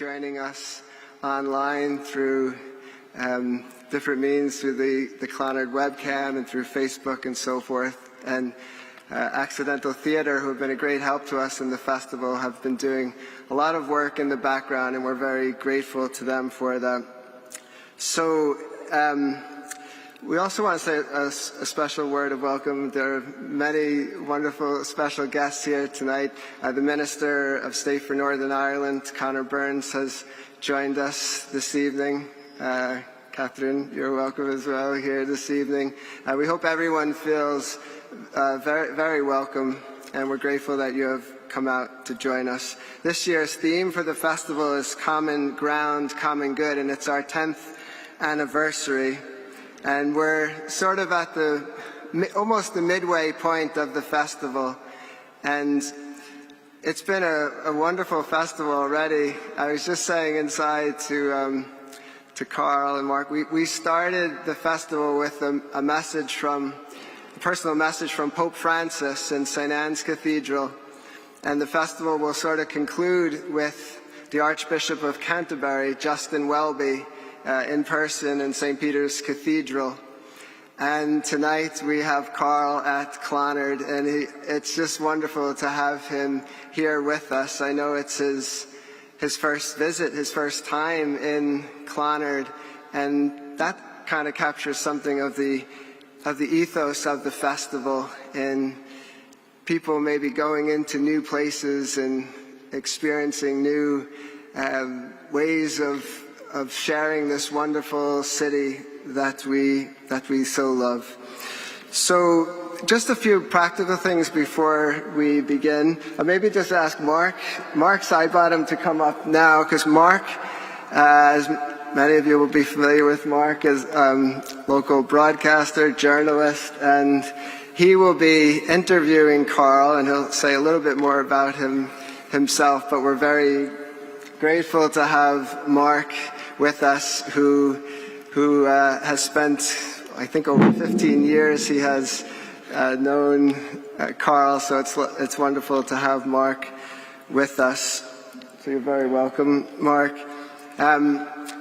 joining us online through different means, through the Clonard webcam and through Facebook and so forth. And Accidental Theatre, who have been a great help to us in the festival, have been doing a lot of work in the background, and we're very grateful to them for that. So we also want to say a special word of welcome. There are many wonderful special guests here tonight. The Minister of State for Northern Ireland, Conor Burns, has joined us this evening. Catherine, you're welcome as well here this evening. We hope everyone feels very, very welcome, and we're grateful that you have come out to join us. This year's theme for the festival is Common Ground, Common Good, and it's our 10th anniversary. And we're sort of at almost the midway point of the festival. And it's been a wonderful festival already. I was just saying inside to Carl and Mark, we started the festival with a personal message from Pope Francis in St. Anne's Cathedral. And the festival will sort of conclude with the Archbishop of Canterbury, Justin Welby, in person in St. Peter's Cathedral. And tonight we have Carl at Clonard, and it's just wonderful to have him here with us. I know it's his first visit, his first time in Clonard, and that kind of captures something of the ethos of the festival, in people maybe going into new places and experiencing new ways of sharing this wonderful city that we so love. So just a few practical things before we begin. I'll maybe just ask Mark Sidebottom to come up now, because Mark, as many of you will be familiar with Mark, is local broadcaster, journalist, and he will be interviewing Carl, and he'll say a little bit more about himself, but we're very grateful to have Mark with us, who has spent, I think, over 15 years. He has known Carl, so it's wonderful to have Mark with us. So you're very welcome, Mark.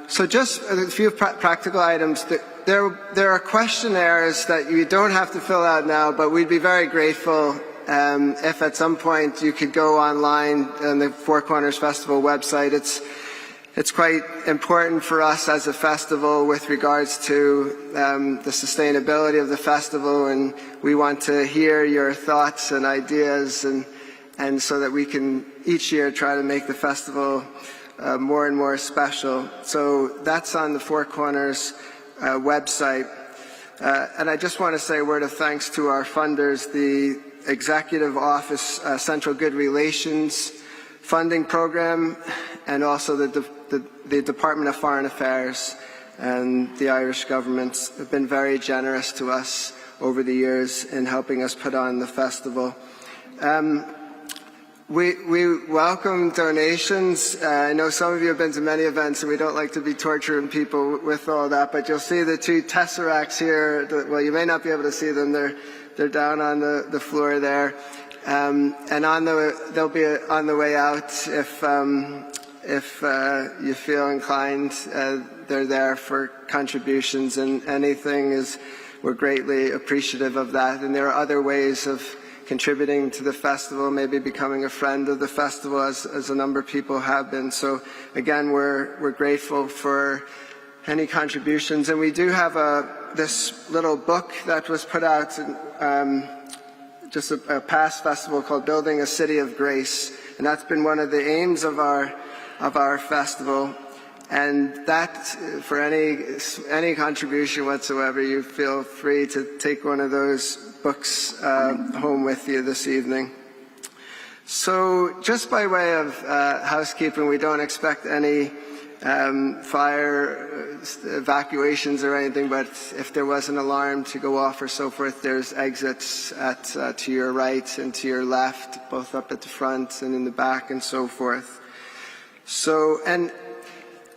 So just a few practical items. There are questionnaires that you don't have to fill out now, but we'd be very grateful if at some point you could go online on the Four Corners Festival website. It's quite important for us as a festival with regards to the sustainability of the festival, and we want to hear your thoughts and ideas, and so that we can each year try to make the festival more and more special. So that's on the Four Corners website. And I just want to say a word of thanks to our funders, the Executive Office Central Good Relations Funding Program, and also the Department of Foreign Affairs and the Irish government have been very generous to us over the years in helping us put on the festival. We welcome donations. I know some of you have been to many events, and we don't like to be torturing people with all that, but you'll see the two tesseracts here. Well, you may not be able to see them. They're down on the floor there. And they'll be on the way out if you feel inclined. They're there for contributions, and we're greatly appreciative of that. And there are other ways of contributing to the festival, maybe becoming a friend of the festival, as a number of people have been. So again, we're grateful for any contributions. And we do have this little book that was put out just a past festival called Building a City of Grace, and that's been one of the aims of our festival. And that, for any contribution whatsoever, you feel free to take one of those books home with you this evening. So just by way of housekeeping, we don't expect any fire evacuations or anything, but if there was an alarm to go off or so forth, there's exits to your right and to your left, both up at the front and in the back and so forth. So, and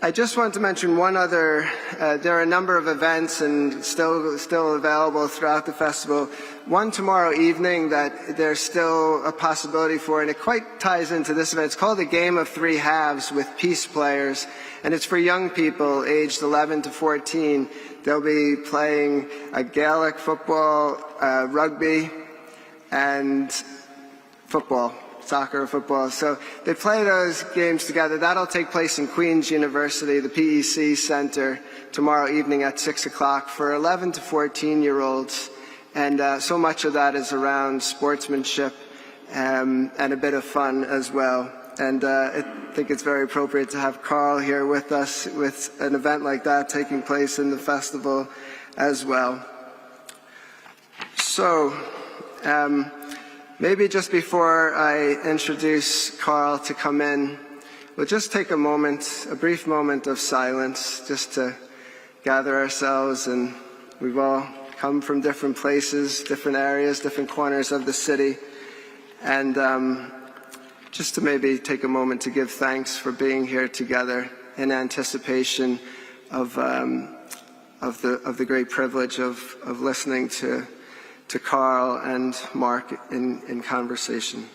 I just want to mention one other, there are a number of events and still available throughout the festival. One tomorrow evening that there's still a possibility for, and it quite ties into this event. It's called a Game of Three Halves with Peace Players, and it's for young people aged 11 to 14. They'll be playing a Gaelic football, rugby, and football. Soccer or football. So they play those games together. That'll take place in Queen's University, the PEC Center, tomorrow evening at 6 o'clock for 11 to 14-year-olds. And so much of that is around sportsmanship and a bit of fun as well. And I think it's very appropriate to have Carl here with us with an event like that taking place in the festival as well. So, maybe just before I introduce Carl to come in, we'll just take a moment, a brief moment of silence, just to gather ourselves. And we've all come from different places, different areas, different corners of the city. And just to maybe take a moment to give thanks for being here together in anticipation of the great privilege of listening to Carl and Mark in conversation.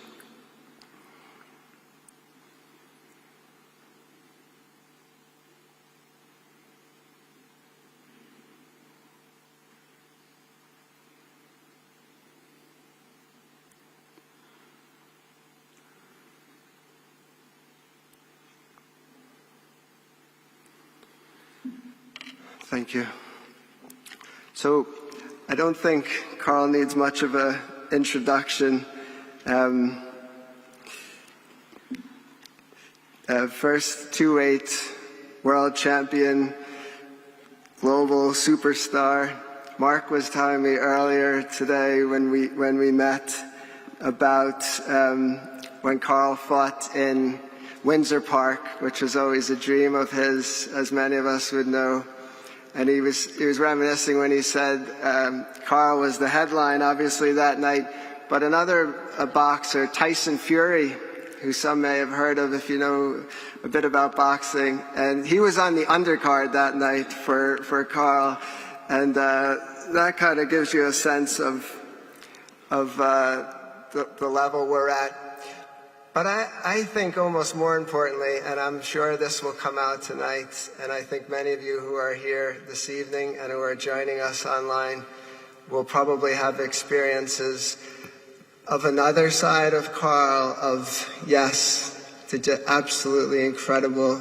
Thank you. So, I don't think Carl needs much of an introduction. First 2-8 world champion, global superstar. Mark was telling me earlier today when we met about when Carl fought in Windsor Park, which was always a dream of his, as many of us would know. And he was reminiscing when he said Carl was the headline, obviously, that night. But another boxer, Tyson Fury, who some may have heard of if you know a bit about boxing, and he was on the undercard that night for Carl. And that kind of gives you a sense of the level we're at. But I think almost more importantly, and I'm sure this will come out tonight, and I think many of you who are here this evening and who are joining us online will probably have experiences of another side of Carl, of, yes, the absolutely incredible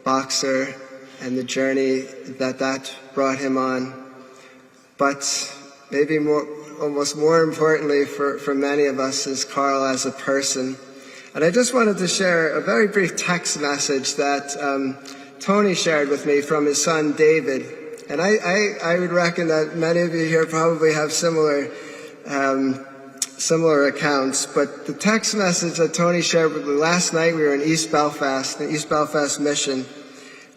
boxer and the journey that brought him on. But maybe almost more importantly for many of us is Carl as a person. And I just wanted to share a very brief text message that Tony shared with me from his son David. And I would reckon that many of you here probably have similar accounts. But the text message that Tony shared with me last night, we were in East Belfast, the East Belfast mission.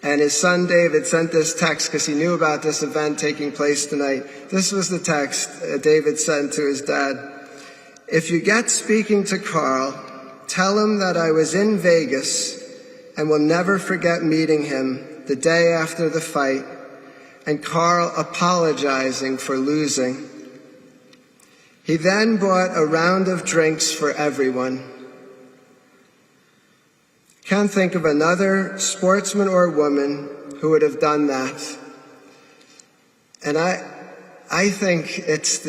And his son David sent this text because he knew about this event taking place tonight. This was the text David sent to his dad. If you get speaking to Carl, tell him that I was in Vegas and will never forget meeting him the day after the fight and Carl apologizing for losing. He then bought a round of drinks for everyone. Can't think of another sportsman or woman who would have done that. And I think it's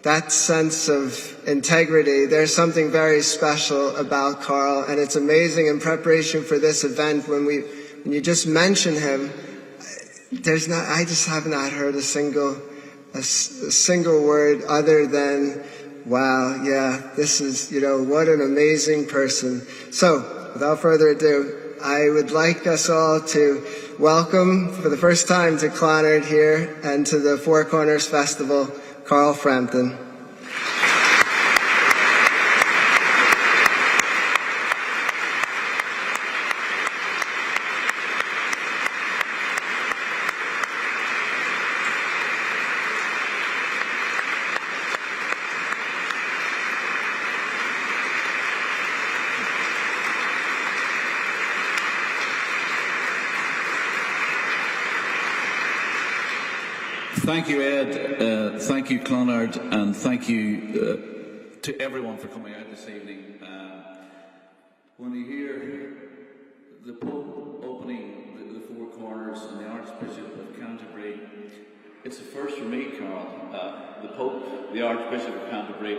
that sense of integrity. There's something very special about Carl, and it's amazing in preparation for this event when you just mention him, I just have not heard a single word other than, wow, yeah, this is, what an amazing person. So, without further ado, I would like us all to welcome for the first time to Clonard here and to the Four Corners Festival, Carl Frampton. Thank you, Ed. Thank you, Clonard, and thank you to everyone for coming out this evening. When you hear the Pope opening the four corners and the Archbishop of Canterbury, it's a first for me, Carl. The Pope, the Archbishop of Canterbury,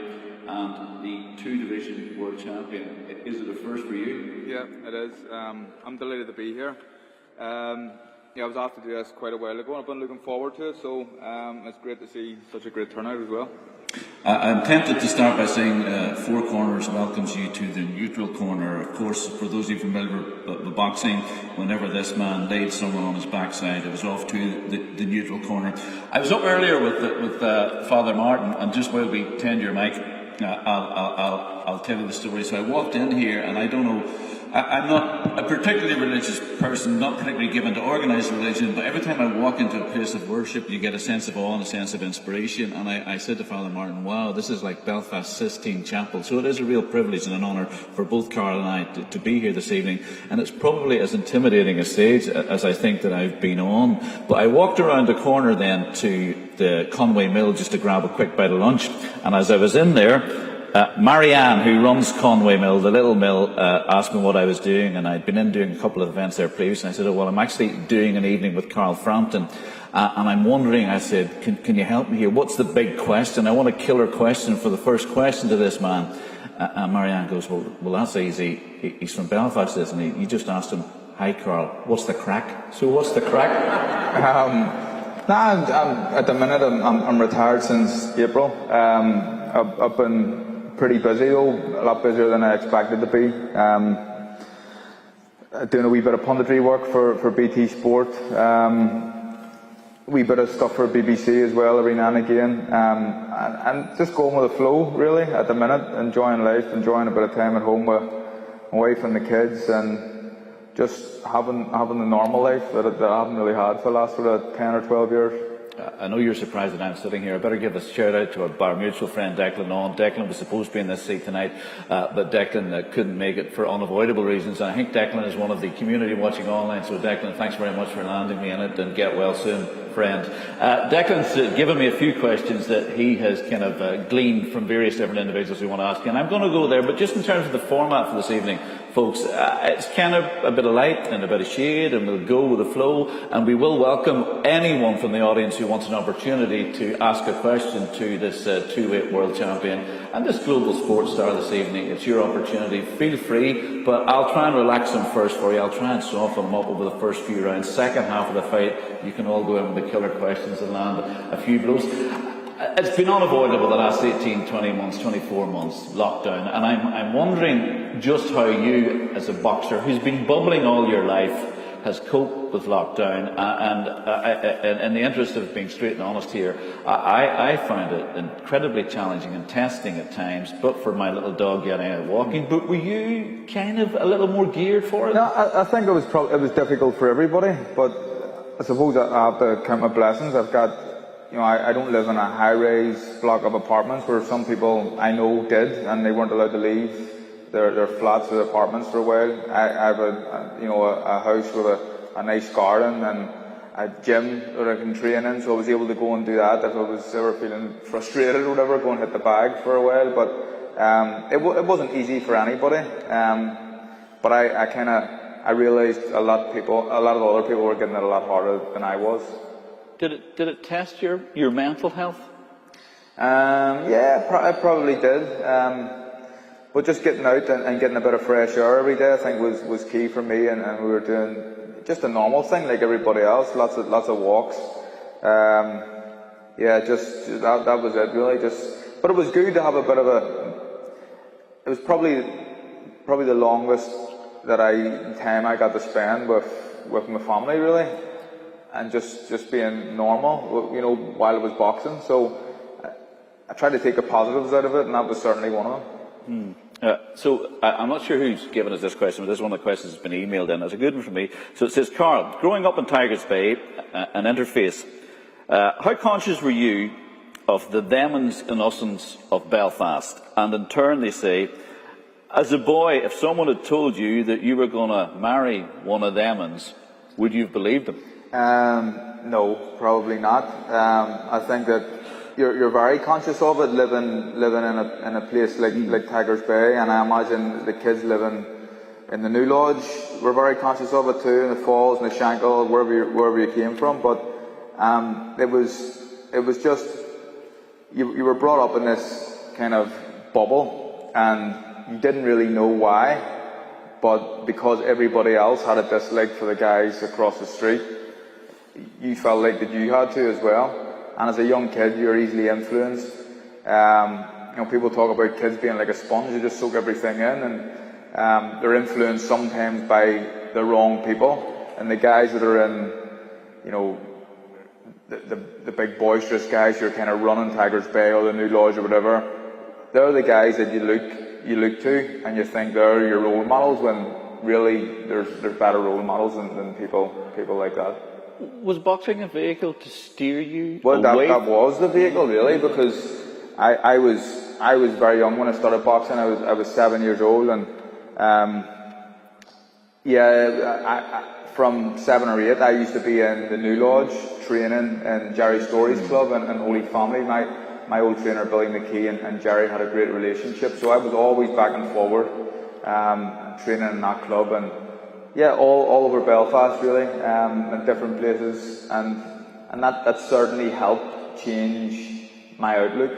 and the two-division world champion. Is it a first for you? Yeah, it is. I'm delighted to be here. Yeah, I was asked to do this quite a while ago, and I've been looking forward to it, so it's great to see such a great turnout as well. I'm tempted to start by saying Four Corners welcomes you to the neutral corner. Of course, for those of you familiar with boxing, whenever this man laid someone on his backside, it was off to the neutral corner. I was up earlier with Father Martin, and just while we tend your mic, I'll tell you the story. So I walked in here, and I don't know, I'm not a particularly religious person, not particularly given to organised religion, but every time I walk into a place of worship, you get a sense of awe and a sense of inspiration. And I said to Father Martin, wow, this is like Belfast Sistine Chapel. So it is a real privilege and an honour for both Carl and I to be here this evening. And it's probably as intimidating a stage as I think that I've been on. But I walked around the corner then to the Conway Mill just to grab a quick bite of lunch. And as I was in there, Marianne, who runs Conway Mill, the little mill, asked me what I was doing, and I'd been in doing a couple of events there previously. And I said, oh, well, I'm actually doing an evening with Carl Frampton, and I'm wondering, I said, can you help me here? What's the big question? I want a killer question for the first question to this man. And Marianne goes, well, that's easy. He's from Belfast, isn't he? You just asked him, hi, Carl, what's the crack? So what's the crack? At the minute, I'm retired since April. I've been pretty busy though, a lot busier than I expected to be. Doing a wee bit of punditry work for BT Sport, wee bit of stuff for BBC as well every now and again, and just going with the flow really at the minute, enjoying life, enjoying a bit of time at home with my wife and the kids, and just having the normal life that I haven't really had for the last sort of 10 or 12 years. I know you're surprised that I'm sitting here. I better give a shout out to our mutual friend Declan Lawn. Declan was supposed to be in this seat tonight, but Declan couldn't make it for unavoidable reasons. And I think Declan is one of the community watching online. So Declan, thanks very much for landing me in it, and get well soon, friend. Declan's given me a few questions that he has kind of gleaned from various different individuals we want to ask. And I'm going to go there, but just in terms of the format for this evening, folks, it's kind of a bit of light and a bit of shade, and we'll go with the flow, and we will welcome anyone from the audience who wants an opportunity to ask a question to this two-weight world champion and this global sports star this evening. It's your opportunity. Feel free, but I'll try and relax them first for you. I'll try and soften them up over the first few rounds. Second half of the fight, you can all go in with the killer questions and land a few blows. It's been unavoidable the last 18, 20 months, 24 months, lockdown, and I'm wondering just how you, as a boxer who's been bubbling all your life, has coped with lockdown. And in the interest of being straight and honest here, I found it incredibly challenging and testing at times, but for my little dog getting out walking. But were you kind of a little more geared for it? No, I think it was difficult for everybody, but I suppose I have to count my blessings. I've got, I don't live in a high-rise block of apartments where some people I know did, and they weren't allowed to leave their flats or apartments for a while. I have a house with a nice garden and a gym that I can train in, so I was able to go and do that if I was ever feeling frustrated or whatever, go and hit the bag for a while. But it wasn't easy for anybody. But I realised a lot of other people were getting it a lot harder than I was. Did it test your mental health? Yeah, it probably did. But just getting out and getting a bit of fresh air every day, I think was key for me. And we were doing just a normal thing like everybody else, lots of walks. Just that was it really. But it was good to have a bit of it was probably the longest time I got to spend with my family really. And just being normal, while I was boxing. So I tried to take the positives out of it, and that was certainly one of them. So I'm not sure who's given us this question, but this is one of the questions that's been emailed in. It's a good one for me. So it says, Carl, growing up in Tigers Bay, an interface, how conscious were you of the them's and us's of Belfast? And in turn, they say, as a boy, if someone had told you that you were going to marry one of them's, would you have believed them? No, probably not. I think that you're very conscious of it living in a place like Tigers Bay, and I imagine the kids living in the New Lodge were very conscious of it too, in the Falls, in the Shankill, wherever you came from. But it was just you were brought up in this kind of bubble, and you didn't really know why, but because everybody else had a dislike for the guys across the street, you felt like that you had to as well. And as a young kid, you're easily influenced. People talk about kids being like a sponge; you just soak everything in, and they're influenced sometimes by the wrong people. And the guys that are in, the big boisterous guys who are kind of running Tigers Bay or the New Lodge or whatever, they're the guys that you look to, and you think they're your role models, when really there's better role models than people like that. Was boxing a vehicle to steer you Well, away? that was the vehicle, really, because I was very young when I started boxing. I was 7 years old, and from 7 or 8, I used to be in the New Lodge training in Jerry Story's club and Holy Family. My old trainer Billy McKee and Jerry had a great relationship, so I was always back and forward training in that club, and all over Belfast really, in different places, and that certainly helped change my outlook.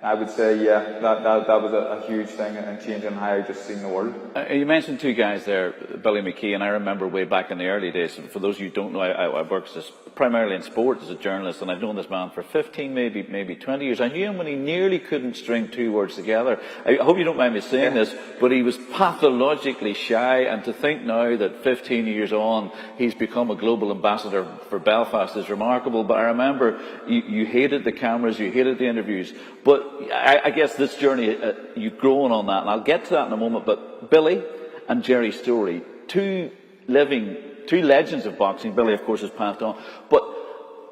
I would say, that was a huge thing in changing how I just seen the world. You mentioned two guys there, Billy McKee, and I remember way back in the early days, and for those of you who don't know, I worked primarily in sport as a journalist, and I've known this man for 15, maybe 20 years. I knew him when he nearly couldn't string two words together. I hope you don't mind me saying this, but he was pathologically shy, and to think now that 15 years on, he's become a global ambassador for Belfast is remarkable. But I remember you hated the cameras, you hated the interviews, but I guess this journey, you've grown on that, and I'll get to that in a moment. But Billy and Jerry Story, two legends of boxing. Billy, of course, has passed on. But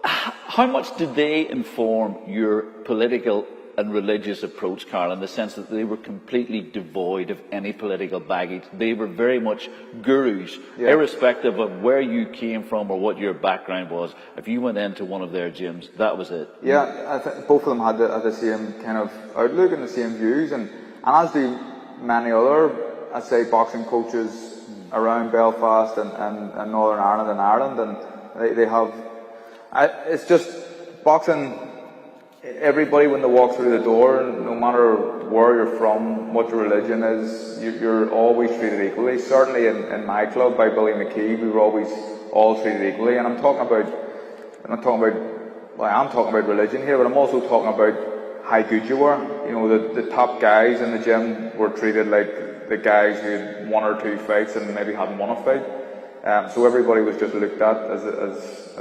how much did they inform your political and religious approach, Carl, in the sense that they were completely devoid of any political baggage? They were very much gurus, irrespective of where you came from or what your background was. If you went into one of their gyms, that was it. Yeah, I think both of them had the same kind of outlook and the same views, and as do many other, I'd say, boxing coaches around Belfast and Northern Ireland, and they have. It's just boxing. Everybody, when they walk through the door, no matter where you're from, what your religion is, you're always treated equally. Certainly in my club, by Billy McKee, we were always all treated equally. And I'm talking about religion here, but I'm also talking about how good you were. The top guys in the gym were treated like the guys who had one or two fights and maybe hadn't won a fight. So everybody was just looked at as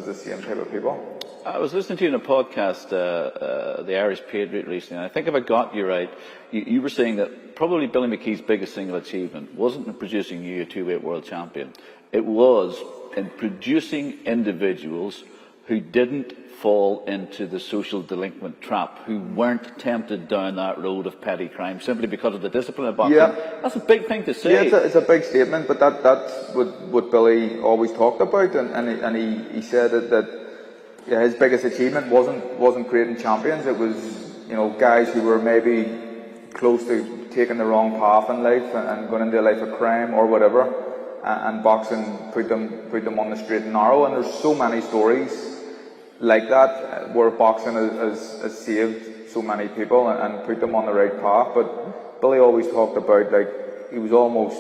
the same type of people. I was listening to you in a podcast, The Irish Patriot, recently, and I think if I got you right, you were saying that probably Billy McKee's biggest single achievement wasn't in producing you a two-weight world champion. It was in producing individuals who didn't fall into the social delinquent trap, who weren't tempted down that road of petty crime simply because of the discipline of boxing. Yeah. That's a big thing to say. Yeah, it's a big statement, but that's what Billy always talked about, and he said that his biggest achievement wasn't creating champions. It was guys who were maybe close to taking the wrong path in life and going into a life of crime or whatever, and boxing put them on the straight and narrow. And there's so many stories like that where boxing has saved so many people and put them on the right path. But Billy always talked about, like, he was almost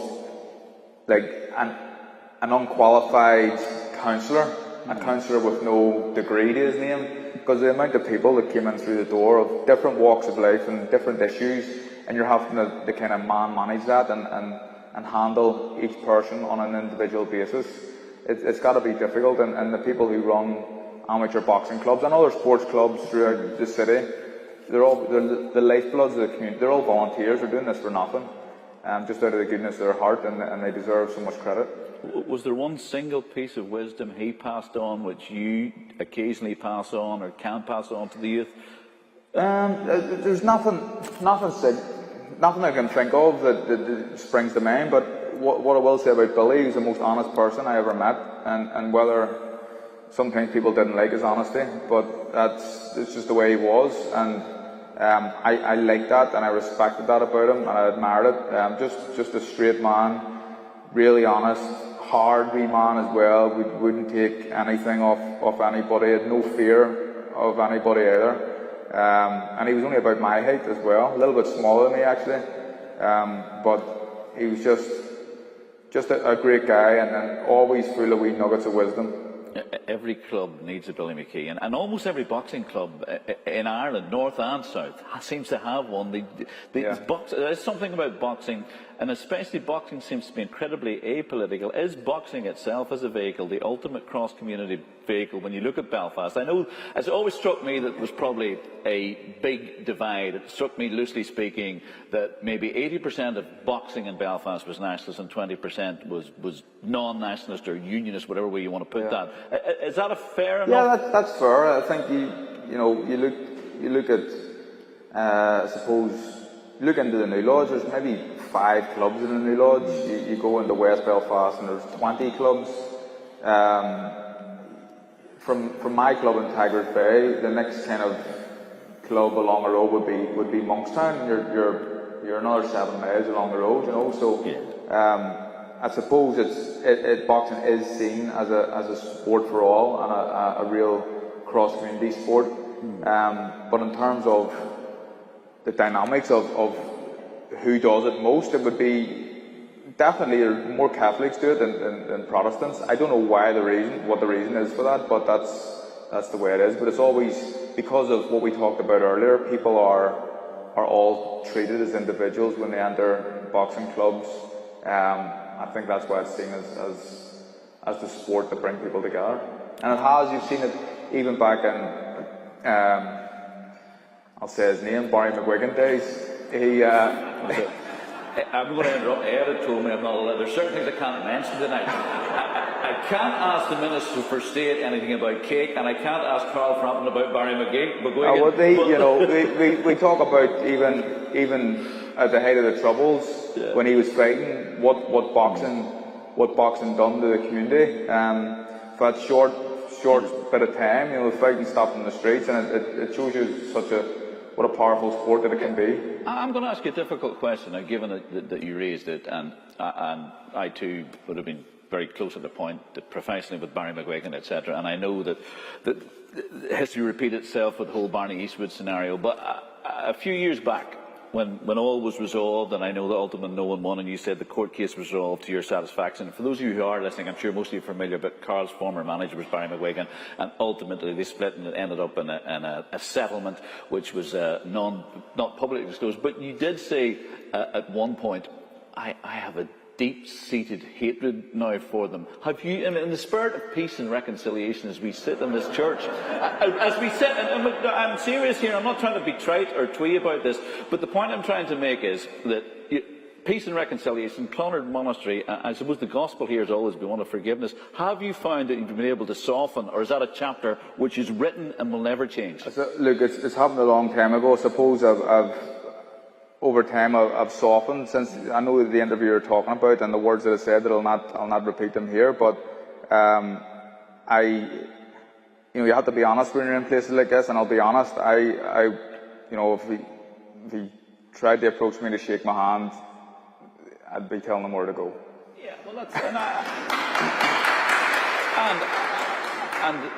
like an unqualified counsellor. A counsellor with no degree to his name, because the amount of people that came in through the door of different walks of life and different issues, and you're having to kind of manage that and handle each person on an individual basis. It's got to be difficult, and the people who run amateur boxing clubs and other sports clubs throughout the city, they're the lifebloods of the community. They're all volunteers. They're doing this for nothing, just out of the goodness of their heart, and they deserve so much credit. Was there one single piece of wisdom he passed on which you occasionally pass on or can pass on to the youth? There's nothing I can think of that springs to mind, but what I will say about Billy, he's the most honest person I ever met, and whether sometimes people didn't like his honesty, but it's just the way he was, and I liked that, and I respected that about him, and I admired it. Just a straight man, really honest, hard wee man as well. We wouldn't take anything off anybody. Had no fear of anybody either. And he was only about my height as well, a little bit smaller than me actually. But he was just a great guy, and always full of wee nuggets of wisdom. Every club needs a Billy McKee, and almost every boxing club in Ireland, north and south, seems to have one. There's something about boxing, and especially boxing seems to be incredibly apolitical. Is boxing itself as a vehicle the ultimate cross-community vehicle when you look at Belfast? I know it's always struck me that there was probably a big divide. It struck me, loosely speaking, that maybe 80% of boxing in Belfast was nationalist and 20% was non-nationalist or unionist, whatever way you want to put that. Is that a fair enough? Yeah, that's fair. I think you look at I suppose you look into the New Lodge. There's maybe 5 clubs in the New Lodge. You go into West Belfast and there's 20 clubs. From my club in Tigers Bay, the next kind of club along the road would be Monkstown. You're another 7 miles along the road, you know. So I suppose boxing is seen as a sport for all and a real cross-community sport. But in terms of the dynamics of who does it most, it would be definitely more Catholics do it than Protestants. I don't know what the reason is for that, but that's the way it is. But it's always because of what we talked about earlier. People are all treated as individuals when they enter boxing clubs. I think that's why it's seen as the sport that brings people together. And it has. You've seen it even back in I'll say his name, Barry McGuigan days. I'm going to interrupt. Ed had told me I'm not allowed. There's certain things I can't mention tonight. I can't ask the Minister for State anything about cake, and I can't ask Carl Frampton about Barry McGuigan. We talk about even at the height of the Troubles, when he was fighting, what boxing done to the community. For that short bit of time, the fighting stopped in the streets, and it shows you what a powerful sport that it can be. I'm going to ask you a difficult question now, given that you raised it, and I too would have been very close at the point, professionally with Barry McGuigan, etc. And I know that history repeated itself with the whole Barney Eastwood scenario. But a few years back, when all was resolved, and I know that ultimately no one won, and you said the court case was resolved to your satisfaction. And for those of you who are listening, I'm sure most of you are familiar, but Carl's former manager was Barry McGuigan, and ultimately they split, and it ended up in a settlement which was not publicly disclosed. But you did say at one point, I have a deep-seated hatred now for them. Have you, in the spirit of peace and reconciliation, as we sit in this church, and I'm serious here, I'm not trying to be trite or twee about this, but the point I'm trying to make is that peace and reconciliation, Clonard Monastery, I suppose the gospel here has always been one of forgiveness. Have you found that you've been able to soften, or is that a chapter which is written and will never change? Look, it's happened a long time ago. I suppose over time I've softened, since I know the interview you're talking about and the words that I said, that I'll not repeat them here, but you have to be honest when you're in places like this, and I'll be honest, if he tried to approach me to shake my hand, I'd be telling him where to go. Yeah, well, and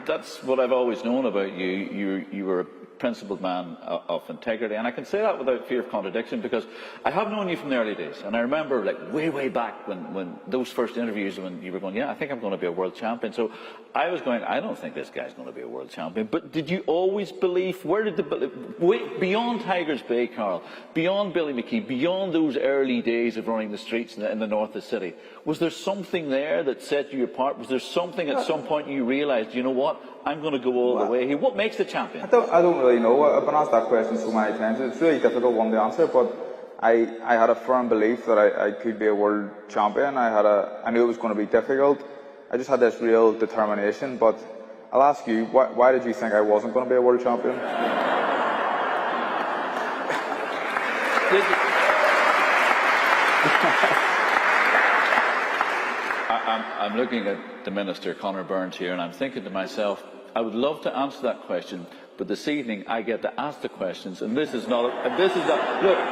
that's what I've always known about you. You were a principled man of integrity, and I can say that without fear of contradiction, because I have known you from the early days, and I remember way back when those first interviews, when you were going, I think I'm going to be a world champion. So I was going, I don't think this guy's going to be a world champion. But did you always believe? Where did beyond Tigers Bay, Carl, beyond Billy McKee, beyond those early days of running the streets in the north of the city, was there something there that set you apart? Was there something at some point you realised, you know what, I'm going to go all the way here? What makes the champion? I don't really know. I've been asked that question so many times. It's a really difficult one to answer, but I had a firm belief that I could be a world champion. I knew it was going to be difficult. I just had this real determination. But I'll ask you, why did you think I wasn't going to be a world champion? I'm looking at the Minister, Connor Burns, here, and I'm thinking to myself, I would love to answer that question, but this evening I get to ask the questions, and this is not. Look,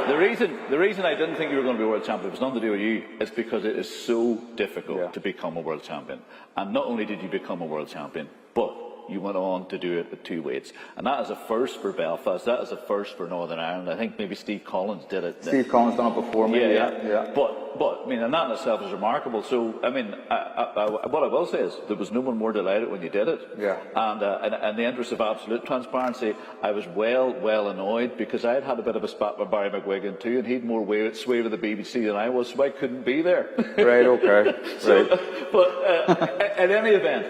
the reason I didn't think you were going to be world champion, it was nothing to do with you. It's because it is so difficult to become a world champion. And not only did you become a world champion, but you went on to do it at 2 weights. And that is a first for Belfast. That is a first for Northern Ireland. I think maybe Steve Collins did it. Steve Collins done it before me. Yeah. But I mean, and that in itself is remarkable. So, I mean, what I will say is there was no one more delighted when you did it. Yeah. And in the interest of absolute transparency, I was well annoyed because I had a bit of a spat with Barry McGuigan too, and he'd more sway with the BBC than I was, so I couldn't be there. Right. Okay. But in any event,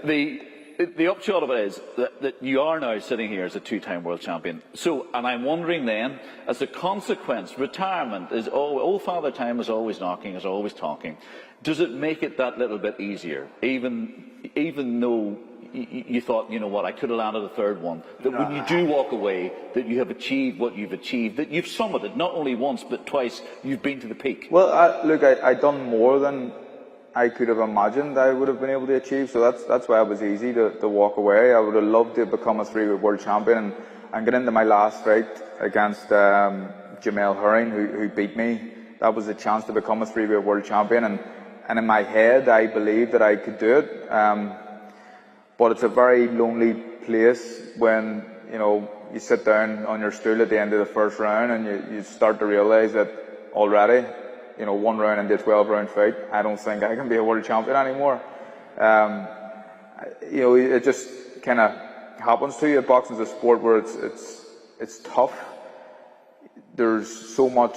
the upshot of it is that you are now sitting here as a two-time world champion. So, and I'm wondering then, as a consequence, retirement is old Father Time is always knocking, is always talking. Does it make it that little bit easier, even though you thought, you know what, I could have landed a third one, that when you do walk away, that you have achieved what you've achieved, that you've summited, not only once but twice, you've been to the peak? Well, look, I done more than I could have imagined I would have been able to achieve, so that's why it was easy to walk away. I would have loved to become a three-weight world champion and get into my last fight against Jamel Herring, who beat me. That was a chance to become a three-weight world champion, and in my head I believed that I could do it. But it's a very lonely place when you sit down on your stool at the end of the first round and you start to realise that already, one round into a 12-round fight, I don't think I can be a world champion anymore. It just kind of happens to you. Boxing's a sport where it's tough. There's so much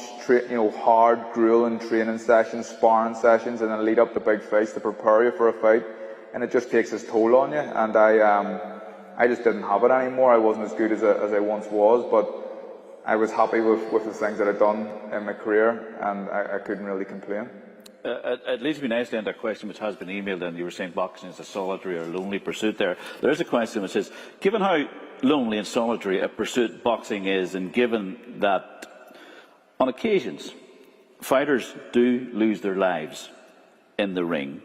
hard, grueling training sessions, sparring sessions, and then lead up to big fights to prepare you for a fight, and it just takes its toll on you. And I just didn't have it anymore. I wasn't as good as I once was, but I was happy with the things that I'd done in my career, and I couldn't really complain. It leads me nicely into a question which has been emailed in. You were saying boxing is a solitary or lonely pursuit there. There is a question which says, given how lonely and solitary a pursuit boxing is, and given that on occasions fighters do lose their lives in the ring,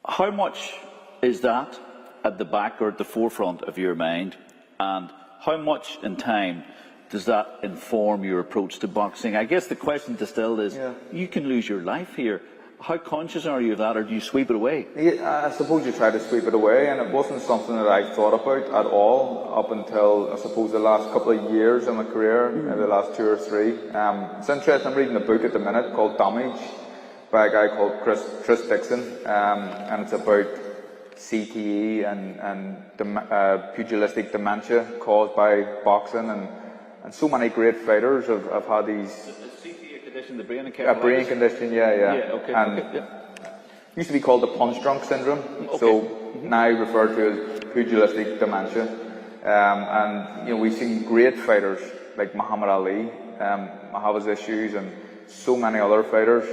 how much is that at the back or at the forefront of your mind, and how much in time does that inform your approach to boxing? I guess the question distilled is, you can lose your life here. How conscious are you of that, or do you sweep it away? I suppose you try to sweep it away, and it wasn't something that I thought about at all up until, I suppose, the last couple of years in my career, the last 2 or 3. It's interesting, I'm reading a book at the minute called Damage by a guy called Chris Dixon, and it's about CTE and pugilistic dementia caused by boxing, and so many great fighters have had these. CTE condition, the brain a brain condition, okay. Used to be called the punch drunk syndrome, so now referred to as pugilistic dementia. And we've seen great fighters like Muhammad Ali have his issues, and so many other fighters.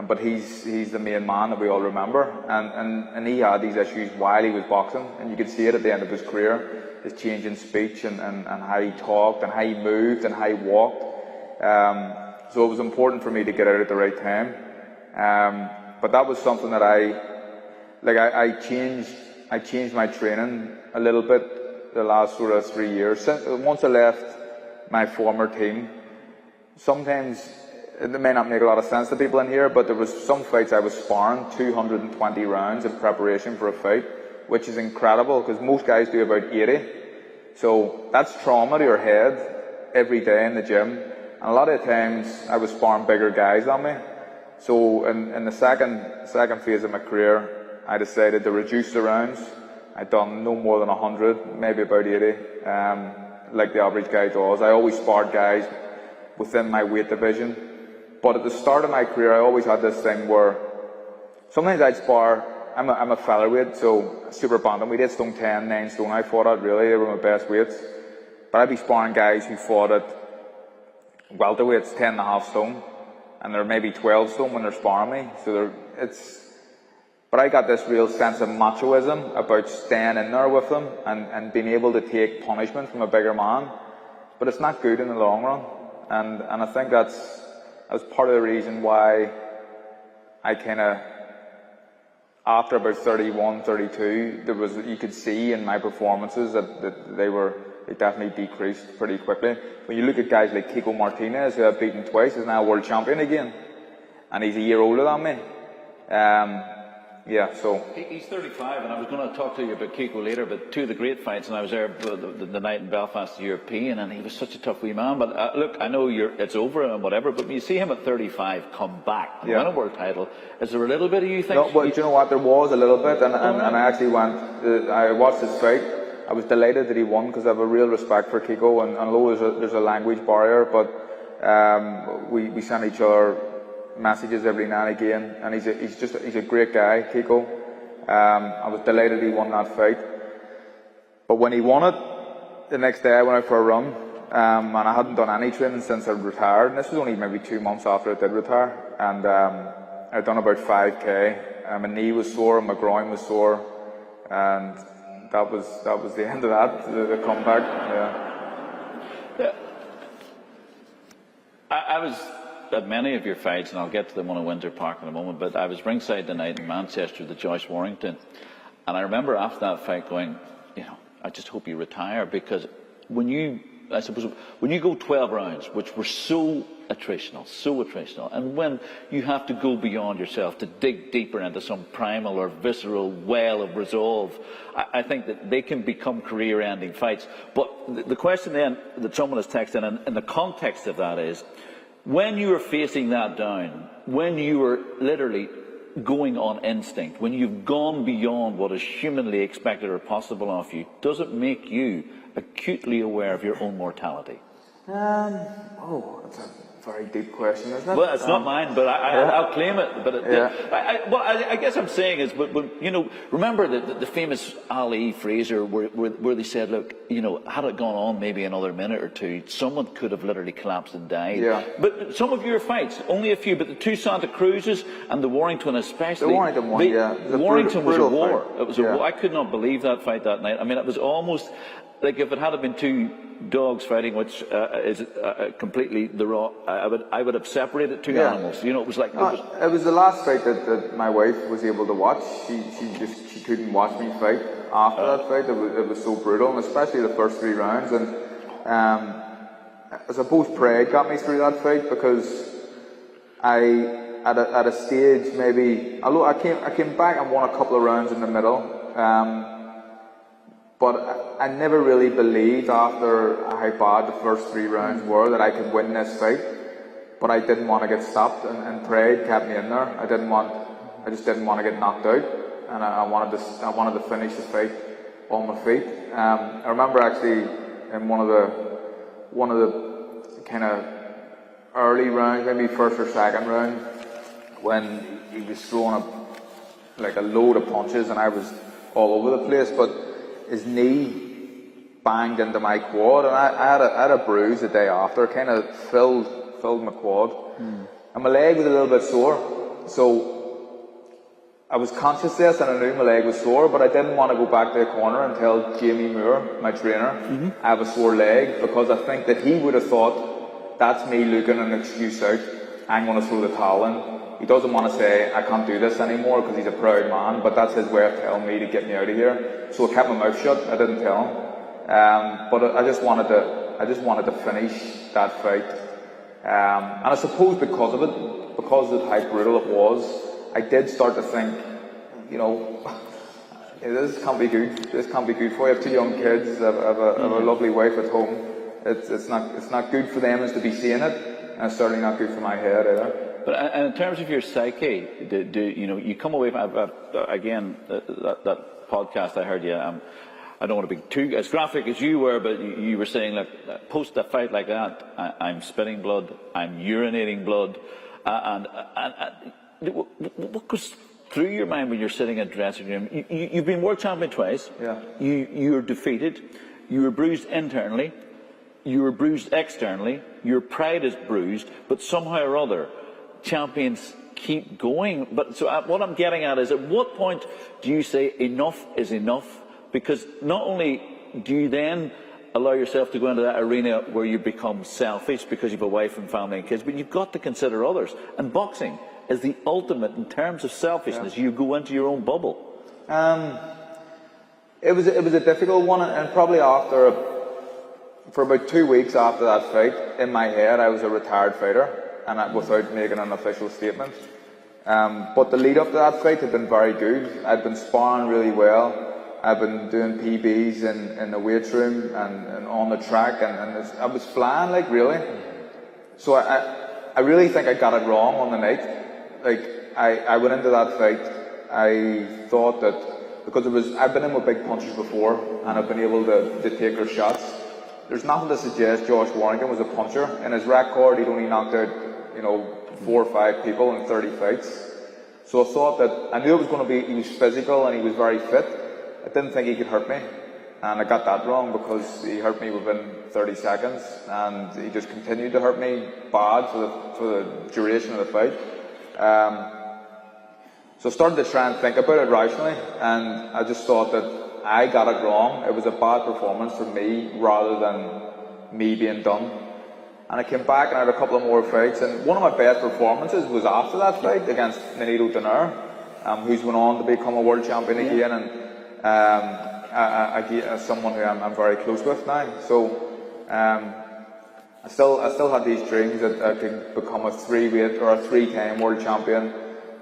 But he's the main man that we all remember, and he had these issues while he was boxing, and you could see it at the end of his career, his change in speech and how he talked and how he moved and how he walked. So it was important for me to get out at the right time. But that was something that I changed my training a little bit the last sort of 3 years. Once I left my former team, sometimes it may not make a lot of sense to people in here, but there was some fights I was sparring 220 rounds in preparation for a fight, which is incredible because most guys do about 80. So that's trauma to your head every day in the gym. And a lot of times I was sparring bigger guys than me. So in the second phase of my career, I decided to reduce the rounds. I'd done no more than 100, maybe about 80, like the average guy does. I always sparred guys within my weight division. But at the start of my career, I always had this thing where sometimes I'd spar. I'm a featherweight, so super bantamweight, 8 stone 10, 9 stone. I fought at really, they were my best weights. But I'd be sparring guys who fought at welterweights, 10.5 stone, and they're maybe 12 stone when they're sparring me. But I got this real sense of machoism about staying in there with them and being able to take punishment from a bigger man. But it's not good in the long run, and I think that was part of the reason why I kind of, after about 31, 32, you could see in my performances that they definitely decreased pretty quickly. When you look at guys like Kiko Martinez, who I've beaten twice, is now world champion again, and he's a year older than me. Yeah, so he's 35, and I was going to talk to you about Kiko later, but two of the great fights, and I was there the night in Belfast, the European, and he was such a tough wee man. But look, I know it's over and whatever, but when you see him at 35 come back and win a world title, is there a little bit of you think? No, but do you know what? There was a little bit, and I actually I watched his fight. I was delighted that he won because I have a real respect for Kiko, and although there's a language barrier, but we sent each other messages every now and again, and he's a great guy, Kiko. I was delighted he won that fight. But when he won it, the next day I went out for a run, and I hadn't done any training since I retired. And this was only maybe 2 months after I did retire, and I'd done about 5k. My knee was sore, my groin was sore, and that was the end of that. The comeback. Yeah. I was at many of your fights, and I'll get to them on a Winter Park in a moment, but I was ringside tonight in Manchester, the Joyce Warrington, and I remember after that fight going, I just hope you retire, because when you go 12 rounds, which were so attritional, and when you have to go beyond yourself to dig deeper into some primal or visceral well of resolve, I think that they can become career-ending fights. But the question then that someone has texted in, and the context of that is, when you are facing that down, when you are literally going on instinct, when you've gone beyond what is humanly expected or possible of you, does it make you acutely aware of your own mortality? That's a very deep question, isn't it? Well, it's not mine, but I'll claim it. But I guess I'm saying is, but remember the famous Ali Fraser, where they said, look, had it gone on maybe another minute or two, someone could have literally collapsed and died. Yeah. But some of your fights, only a few, but the two Santa Cruzes and the Warrington especially. The Warrington one, The Warrington was a war. Fight. It was a war. I could not believe that fight that night. I mean, it was almost like if it had been two dogs fighting, which is completely the raw. I would have separated two animals. It was like it was the last fight that my wife was able to watch. She couldn't watch me fight after that fight. It was so brutal, and especially the first 3 rounds. And I suppose pride got me through that fight, because at a stage maybe, although I came back and won a couple of rounds in the middle. But I never really believed after how bad the first 3 rounds were that I could win this fight. But I didn't want to get stopped, and pride kept me in there. I just didn't want to get knocked out, and I wanted to finish the fight on my feet. I remember actually in one of the kind of early rounds, maybe first or second round, when he was throwing a load of punches, and I was all over the place, but his knee banged into my quad, and I had a bruise the day after, kind of filled my quad, and my leg was a little bit sore. So I was conscious of this, and I knew my leg was sore, but I didn't want to go back to the corner and tell Jamie Moore, my trainer, I have a sore leg, because I think that he would have thought that's me looking an excuse out. I'm going to throw the towel in. He doesn't want to say, I can't do this anymore, because he's a proud man, but that's his way of telling me to get me out of here. So I kept my mouth shut. I didn't tell him. But I just wanted to finish that fight. And I suppose because of how brutal it was, I did start to think, this can't be good. This can't be good for you. I have 2 young kids. I have a lovely wife at home. It's not good for them to be seeing it, and it's certainly not good for my head either. But in terms of your psyche, you come away from, again, that podcast I heard you, I don't want to be too as graphic as you were, but you were saying, look, post a fight like that, I'm spitting blood, I'm urinating blood, and what goes through your mind when you're sitting in a dressing room? You've been world champion twice, you're defeated, you were bruised internally, you were bruised externally, your pride is bruised, but somehow or other, champions keep going. But so what I'm getting at is, at what point do you say enough is enough? Because not only do you then allow yourself to go into that arena where you become selfish because you have a wife and family and kids, but you've got to consider others. And boxing is the ultimate in terms of selfishness. You go into your own bubble. It was a difficult one, and probably for about 2 weeks after that fight, in my head I was a retired fighter, and without making an official statement. But the lead up to that fight had been very good. I'd been sparring really well. I've been doing PBs in the weight room and on the track, and I was flying, like, really. So I really think I got it wrong on the night. Like, I went into that fight, I thought that, because I've been in with big punchers before, and I've been able to take their shots. There's nothing to suggest Josh Warrington was a puncher. In his record, he'd only knocked out, 4 or 5 people in 30 fights. So I thought that, I knew it was going to be, he was physical and he was very fit. I didn't think he could hurt me. And I got that wrong, because he hurt me within 30 seconds, and he just continued to hurt me bad for the duration of the fight. So I started to try and think about it rationally, and I just thought that I got it wrong. It was a bad performance for me rather than me being done. And I came back and I had a couple of more fights, and one of my best performances was after that fight against Nonito Donaire, who's went on to become a world champion again, and someone who I'm very close with now. So I still had these dreams that I could become a 3-weight or a 3-time world champion.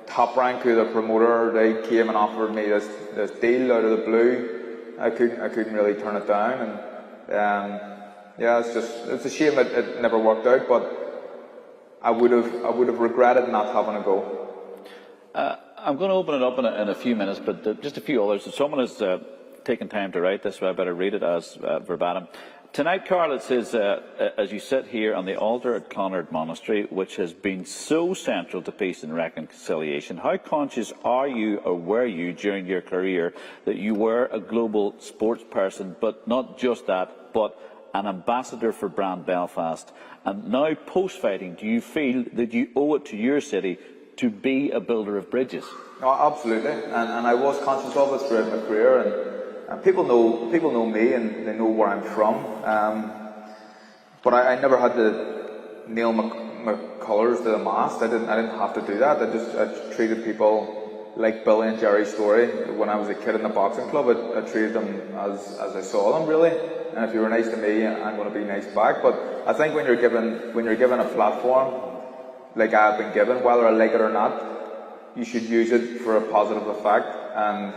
Top Rank, who the promoter, they came and offered me this deal out of the blue. I couldn't really turn it down, and it's a shame it never worked out, but I would have regretted not having a go. I'm going to open it up in a few minutes, but just a few others. If someone has taken time to write this, so I better read it as verbatim. Tonight, Carl, it says, as you sit here on the altar at Clonard Monastery, which has been so central to peace and reconciliation, how conscious are you, or were you, during your career, that you were a global sports person, but not just that, but an ambassador for brand Belfast? And now, post-fighting, do you feel that you owe it to your city to be a builder of bridges? Oh, absolutely, and I was conscious of it throughout my career, and people know me and they know where I'm from. But I never had to nail my colours to the mast. I didn't have to do that. I treated people like Billy and Jerry Story. When I was a kid in the boxing club, I treated them as I saw them, really. And if you were nice to me, I'm going to be nice back. But I think when you're given a platform like I've been given, whether I like it or not, you should use it for a positive effect. And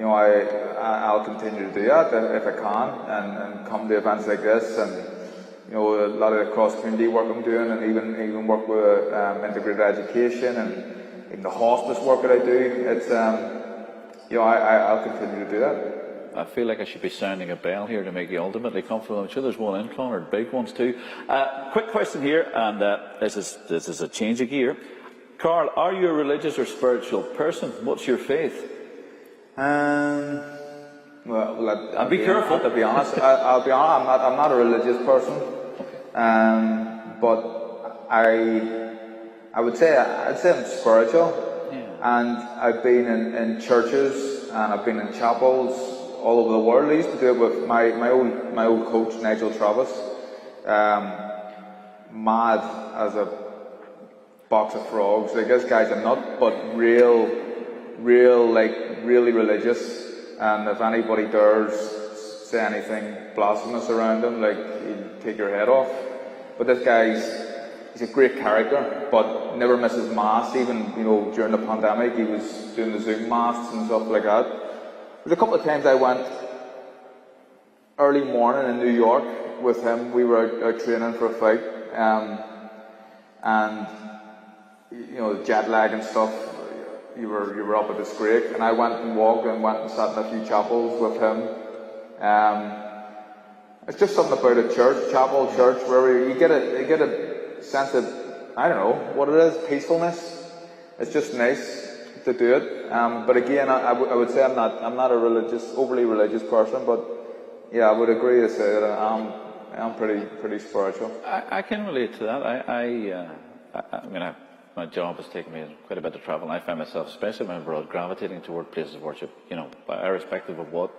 I'll continue to do that if I can, and come to events like this, and a lot of the cross-community work I'm doing, and even work with integrated education, and even the hospice work that I do. It's I'll continue to do that. I feel like I should be sounding a bell here to make you ultimately comfortable. I'm sure there's one in Clonard, big ones too. Quick question here, and this is a change of gear. Carl, are you a religious or spiritual person? What's your faith? Well, be careful. To be honest, I'll be honest. I'm not a religious person, but I would say I'm spiritual, and I've been in churches, and I've been in chapels all over the world. I used to do it with my old coach, Nigel Travis. Mad as a box of frogs. Like, this guy's a nut, but really religious. And if anybody dares say anything blasphemous around him, like, he'll take your head off. But this he's a great character, but never misses mass. Even during the pandemic, he was doing the Zoom masks and stuff like that. There's a couple of times I went early morning in New York with him. We were out training for a fight, and the jet lag and stuff. You were up at the scrape, and I went and sat in a few chapels with him. It's just something about a church, where you get a sense of, I don't know what it is, peacefulness. It's just nice to do it. But again, I would say I'm not a overly religious person, but yeah, I would agree to say that I'm pretty spiritual. I can relate to that. My job has taken me quite a bit of travel, and I find myself, especially when I'm abroad, gravitating toward places of worship, irrespective of what,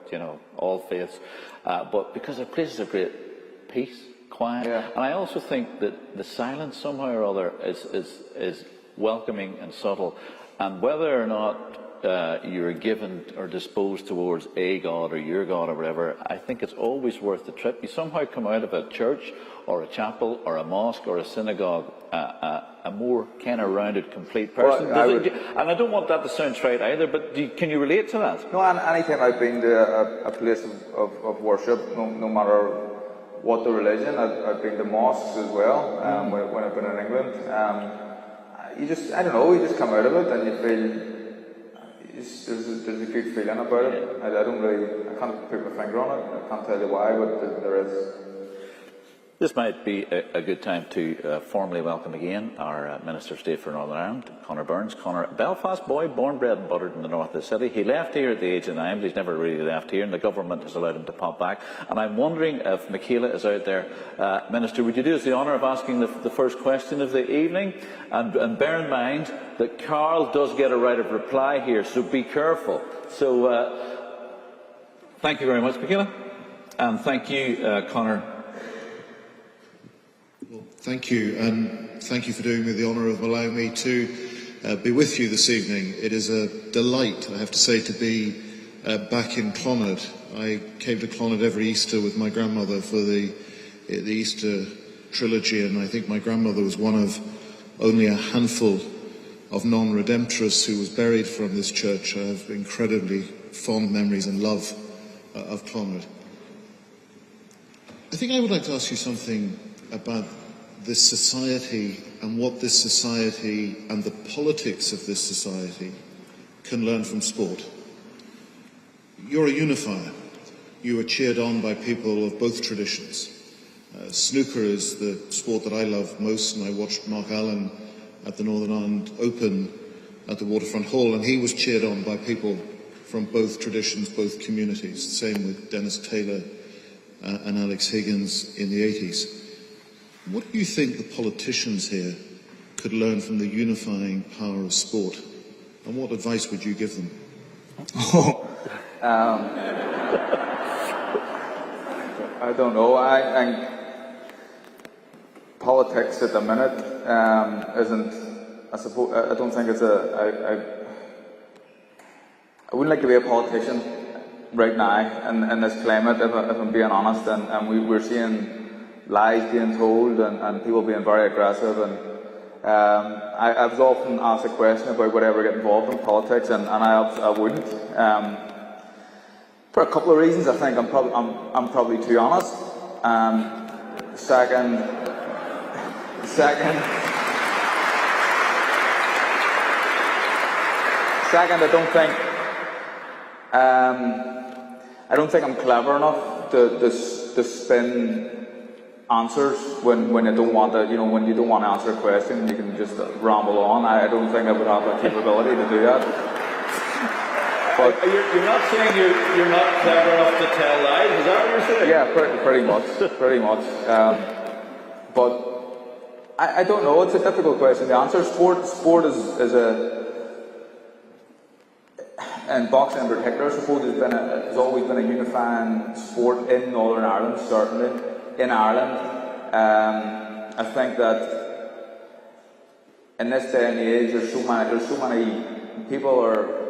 all faiths, but because they're places of great peace, quiet, and I also think that the silence somehow or other is welcoming and subtle. And whether or not you're given or disposed towards a God or your God or whatever, I think it's always worth the trip. You somehow come out of a church or a chapel or a mosque or a synagogue a more kind of rounded, complete person. Well, and I don't want that to sound trite either, but can you relate to that? No, and anytime I've been to a place of worship, no matter what the religion, I've been to mosques as well, when I've been in England. I don't know, you just come out of it and you feel, there's a good feeling about it. I can't put my finger on it, I can't tell you why, but there is. This might be a good time to formally welcome again our Minister of State for Northern Ireland, Conor Burns. Conor, a Belfast boy, born, bred and buttered in the north of the city. He left here at the age of 9, but he's never really left here, and the government has allowed him to pop back. And I'm wondering if Michaela is out there. Minister, would you do us the honour of asking the first question of the evening? And bear in mind that Carl does get a right of reply here, so be careful. So thank you very much, Michaela. And thank you, Conor. Thank you, and thank you for doing me the honour of allowing me to be with you this evening. It is a delight, I have to say, to be back in Clonard. I came to Clonard every Easter with my grandmother for the Easter trilogy, and I think my grandmother was one of only a handful of non-redemptorists who was buried from this church. I have incredibly fond memories and love of Clonard. I think I would like to ask you something about this society and what this society and the politics of this society can learn from sport. You're a unifier. You are cheered on by people of both traditions. Snooker is the sport that I love most, and I watched Mark Allen at the Northern Ireland Open at the Waterfront Hall, and he was cheered on by people from both traditions, both communities. Same with Dennis Taylor and Alex Higgins in the 80s. What do you think the politicians here could learn from the unifying power of sport? And what advice would you give them? I don't know. I politics at the minute isn't. I suppose I don't think it's I wouldn't like to be a politician right now in this climate, if I'm being honest. And we're seeing lies being told and people being very aggressive. And I was often asked a question about would I ever get involved in politics, and I wouldn't. For a couple of reasons. I think I'm probably too honest. Second, I don't think I'm clever enough to spin answers when you don't want to, when you don't want to answer a question, you can just ramble on. I don't think I would have the capability to do that. But You're not saying you're not clever enough to tell lies, is that what you're saying? Yeah, pretty much. But I don't know, it's a difficult question to answer. Sport is and boxing in particular, I suppose, has always been a unifying sport in Northern Ireland, certainly. In Ireland, I think that in this day and age, there's so many people are,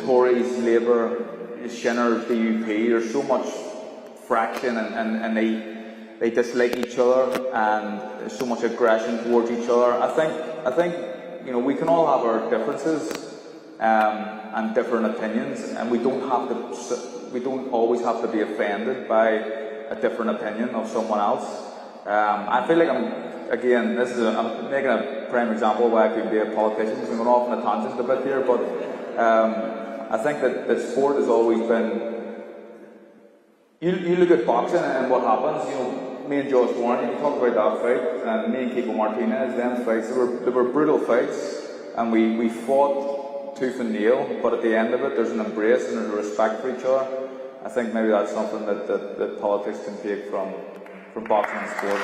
Tories, Labour, Shinners, DUP. There's so much fraction, and they dislike each other, and there's so much aggression towards each other. I think we can all have our differences and different opinions, and we don't always have to be offended by a different opinion of someone else. I feel like I'm making a prime example of why I could be a politician, because I'm going off on a tangent a bit here, but I think that sport has always been. You look at boxing and what happens. Me and Josh Warren, you talk about that fight, and me and Kiko Martinez, them fights. They were brutal fights, and we fought tooth and nail. But at the end of it, there's an embrace and there's a respect for each other. I think maybe that's something that politics can take from boxing and sport.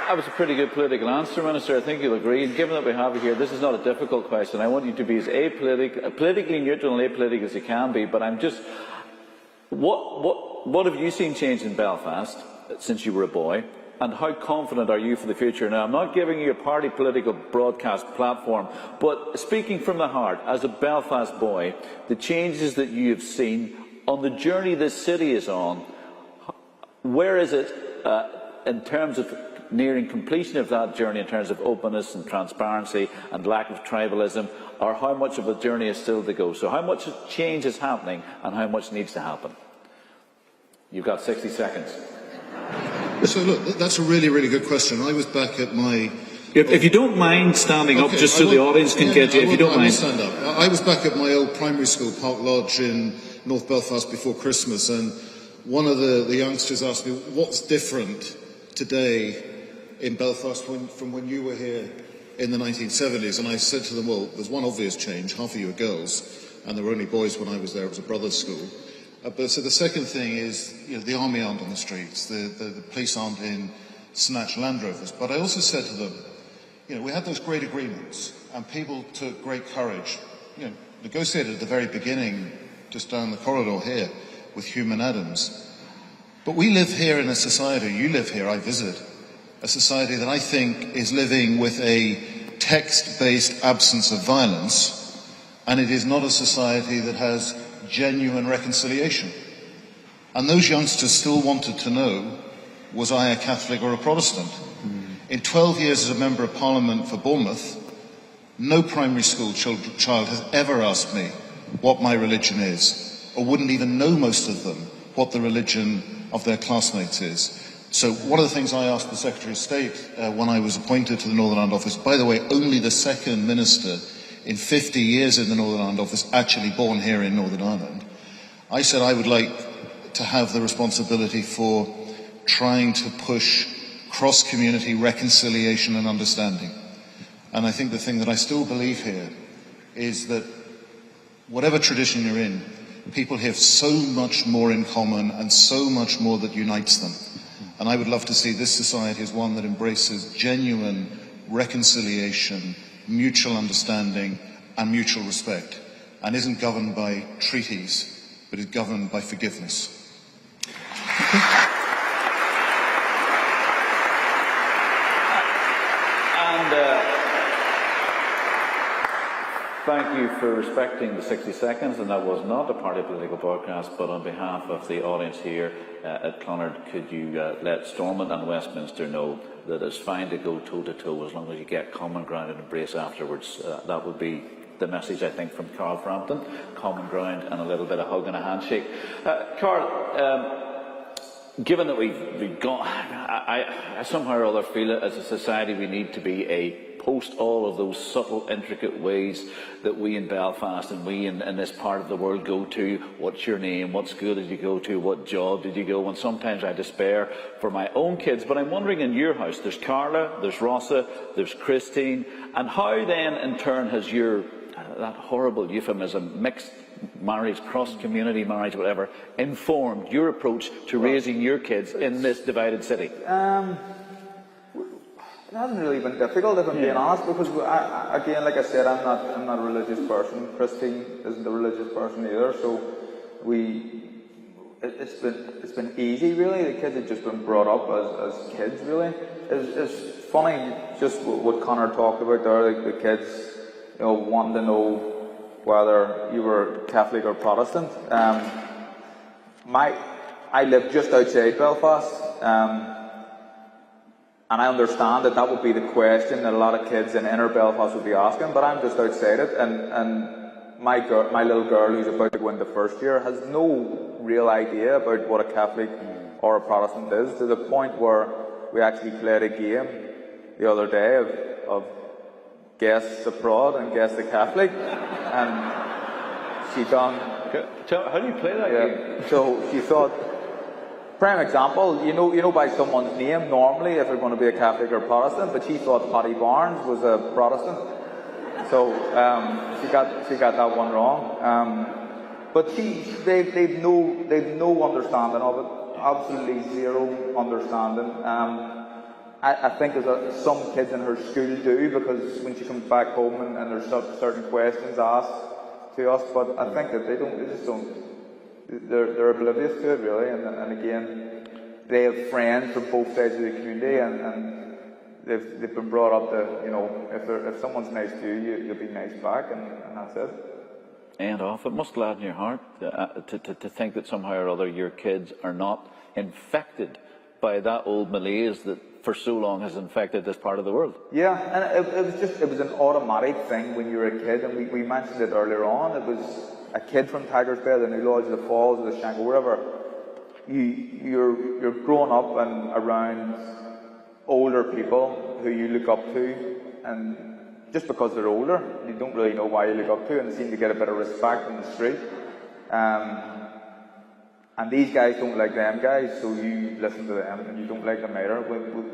That was a pretty good political answer, Minister. I think you'll agree. And given that we have you here, this is not a difficult question. I want you to be as politically neutral and apolitical as you can be. But What have you seen change in Belfast since you were a boy? And how confident are you for the future? Now, I'm not giving you a party political broadcast platform, but speaking from the heart, as a Belfast boy, the changes that you have seen on the journey this city is on, where is it in terms of nearing completion of that journey, in terms of openness and transparency and lack of tribalism, or how much of the journey is still to go? So how much change is happening and how much needs to happen? You've got 60 seconds. So look, that's a really, really good question. I was back at my... If you don't mind standing up, just so the audience can get you, if you don't mind. Stand up. I was back at my old primary school, Park Lodge, in North Belfast before Christmas, and one of the youngsters asked me, what's different today in Belfast from when you were here in the 1970s? And I said to them, well, there's one obvious change. Half of you are girls, and there were only boys when I was there. It was a brothers' school. So the second thing is, the army aren't on the streets, the police aren't in snatch Land Rovers. But I also said to them, we had those great agreements, and people took great courage. Negotiated at the very beginning, just down the corridor here, with Hugh Adams. But we live here in a society, you live here, I visit, a society that I think is living with a text-based absence of violence, and it is not a society that has genuine reconciliation. And those youngsters still wanted to know, was I a Catholic or a Protestant? In 12 years as a Member of Parliament for Bournemouth, no primary school child has ever asked me what my religion is, or wouldn't even know, most of them, what the religion of their classmates is. So one of the things I asked the Secretary of State when I was appointed to the Northern Ireland Office, by the way, only the second minister in 50 years in the Northern Ireland Office actually born here in Northern Ireland, I said I would like to have the responsibility for trying to push cross-community reconciliation and understanding. And I think the thing that I still believe here is that whatever tradition you're in, people have so much more in common and so much more that unites them. And I would love to see this society as one that embraces genuine reconciliation, mutual understanding and mutual respect, and isn't governed by treaties, but is governed by forgiveness. Thank you for respecting the 60 seconds, and that was not a party political broadcast, but on behalf of the audience here at Clonard, could you let Stormont and Westminster know that it's fine to go toe-to-toe as long as you get common ground and embrace afterwards. That would be the message, I think, from Carl Frampton: common ground and a little bit of hug and a handshake. Carl, given that we've got, I somehow or other feel that as a society we need to be post all of those subtle, intricate ways that we in Belfast and we in this part of the world go to. What's your name? What school did you go to? What job did you go? And sometimes I despair for my own kids. But I'm wondering, in your house, there's Carla, there's Rossa, there's Christine, and how then in turn has your, that horrible euphemism, mixed marriage, cross-community marriage, whatever, informed your approach to raising your kids in this divided city? It hasn't really been difficult, if I'm being honest, because again, like I said, I'm not a religious person. Christine isn't a religious person either, so it's been easy really. The kids have just been brought up as kids really. It's funny just what Connor talked about there, like the kids, wanting to know whether you were Catholic or Protestant. I live just outside Belfast. And I understand that would be the question that a lot of kids in inner Belfast would be asking, but I'm just outside it, and my little girl who's about to go into first year has no real idea about what a Catholic or a Protestant is, to the point where we actually played a game the other day of guess the prod and guess the Catholic, and she done... How do you play that game? So she thought... Prime example, you know by someone's name normally if they're going to be a Catholic or Protestant, but she thought Paddy Barnes was a Protestant, so she got that one wrong. But they've no understanding of it, absolutely zero understanding. I think there's some kids in her school do, because when she comes back home and there's certain questions asked to us, but I think that they just don't they're oblivious to it really, and again, they have friends from both sides of the community, and they've been brought up to, you know, if someone's nice to you, you'll be nice back, and that's it. And off. It must gladden your heart to think that somehow or other your kids are not infected by that old malaise that for so long has infected this part of the world. Yeah, and it was an automatic thing when you were a kid, and we mentioned it earlier on. It was a kid from Tigers Bay, the New Lodge, the Falls, the Shango, wherever. You're growing up and around older people who you look up to, and just because they're older, you don't really know why you look up to, and they seem to get a bit of respect in the street. And these guys don't like them guys, so you listen to them, and you don't like them either.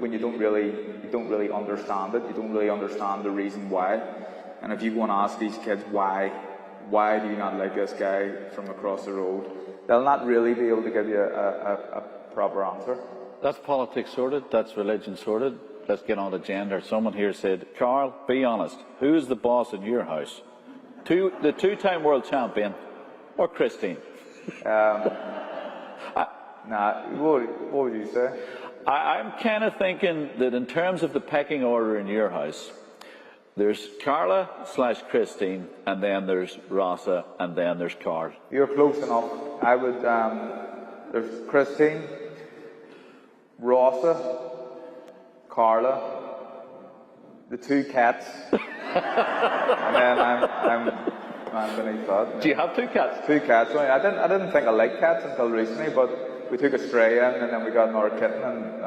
When you don't really understand it, you don't really understand the reason why. And if you want to ask these kids why do you not like this guy from across the road, they'll not really be able to give you a proper answer. That's politics sorted. That's religion sorted. Let's get on to gender. Someone here said, Carl, be honest. Who is the boss in your house? The two-time world champion or Christine? What would you say? I'm kind of thinking that in terms of the pecking order in your house, there's Carla/Christine, and then there's Rossa, and then there's Carl. You're close enough. I would, there's Christine, Rossa, Carla, the two cats, and then I'm beneath that. Do you have two cats? Two cats. I didn't think I liked cats until recently, but we took a stray in, and then we got another kitten, and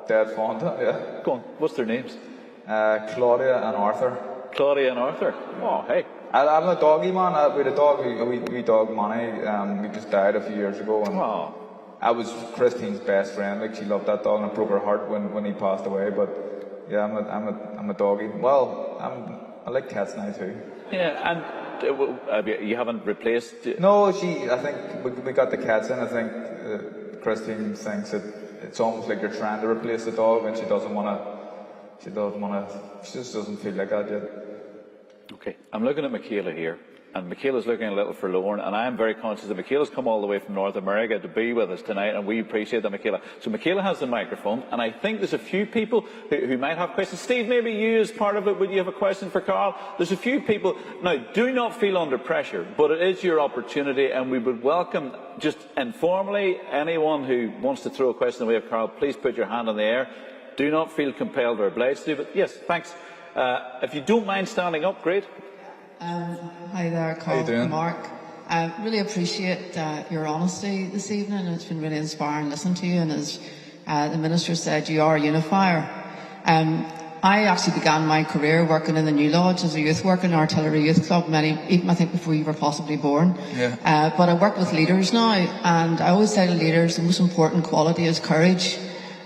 dead fond of it, yeah. Go on, what's their names? Claudia and Arthur. Claudia and Arthur? Oh, hey. I'm a doggy man. We had a dog, we dog Money, he just died a few years ago, and I was Christine's best friend. Like, she loved that dog, and it broke her heart when he passed away. But yeah, I'm a doggy. Well, I like cats now too. Yeah, and you haven't replaced. No, I think we got the cats in. I think Christine thinks that it's almost like you're trying to replace the dog, and she doesn't want to. She just doesn't feel like that yet. Okay, I'm looking at Michaela here, and Michaela's looking a little forlorn, and I am very conscious that Michaela's come all the way from North America to be with us tonight, and we appreciate that, Michaela. So Michaela has the microphone, and I think there's a few people who might have questions. Steve, maybe you as part of it, would you have a question for Carl? There's a few people. Now, do not feel under pressure, but it is your opportunity, and we would welcome, just informally, anyone who wants to throw a question away of Carl, please put your hand in the air. Do not feel compelled or obliged to, but yes, thanks. If you don't mind standing up, great. Hi there, Carl. How you doing? Mark. I really appreciate your honesty this evening. It's been really inspiring listening to you, and as the Minister said, you are a unifier. I actually began my career working in the New Lodge as a youth worker in the Artillery Youth Club, even I think before you were possibly born. Yeah. But I work with leaders now, and I always say to leaders, the most important quality is courage.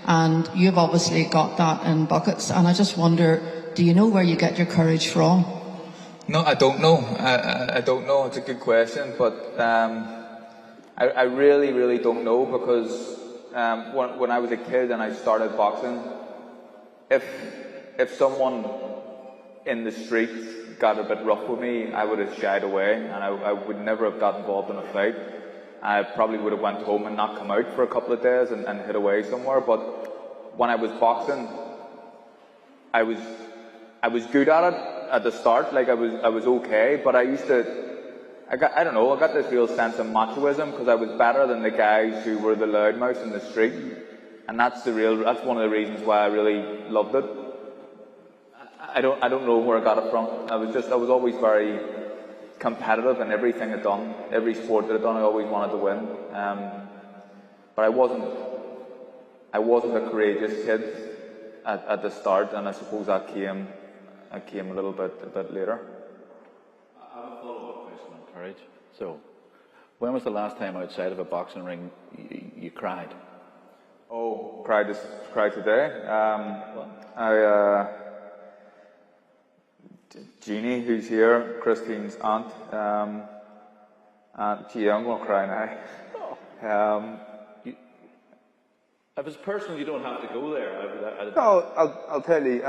And you've obviously got that in buckets, and I just wonder, do you know where you get your courage from? No, I don't know. I don't know. It's a good question, but I really, really don't know, because when I was a kid and I started boxing, if someone in the street got a bit rough with me, I would have shied away, and I would never have got involved in a fight. I probably would have went home and not come out for a couple of days and hid away somewhere. But when I was boxing, I was good at it at the start. Like, I was okay, but I got this real sense of machoism, because I was better than the guys who were the loudmouths in the street, and that's one of the reasons why I really loved it. I don't know where I got it from. I was always very competitive in everything I'd done, every sport that I'd done. I always wanted to win, but I wasn't a courageous kid at the start, and I suppose that came a little bit later. I have a follow-up question on courage. So, when was the last time outside of a boxing ring you cried? Oh, cried today. Jeannie, who's here, Christine's aunt, and gee, I'm going to cry now. If it's personal, you don't have to go there. No, I'll tell you.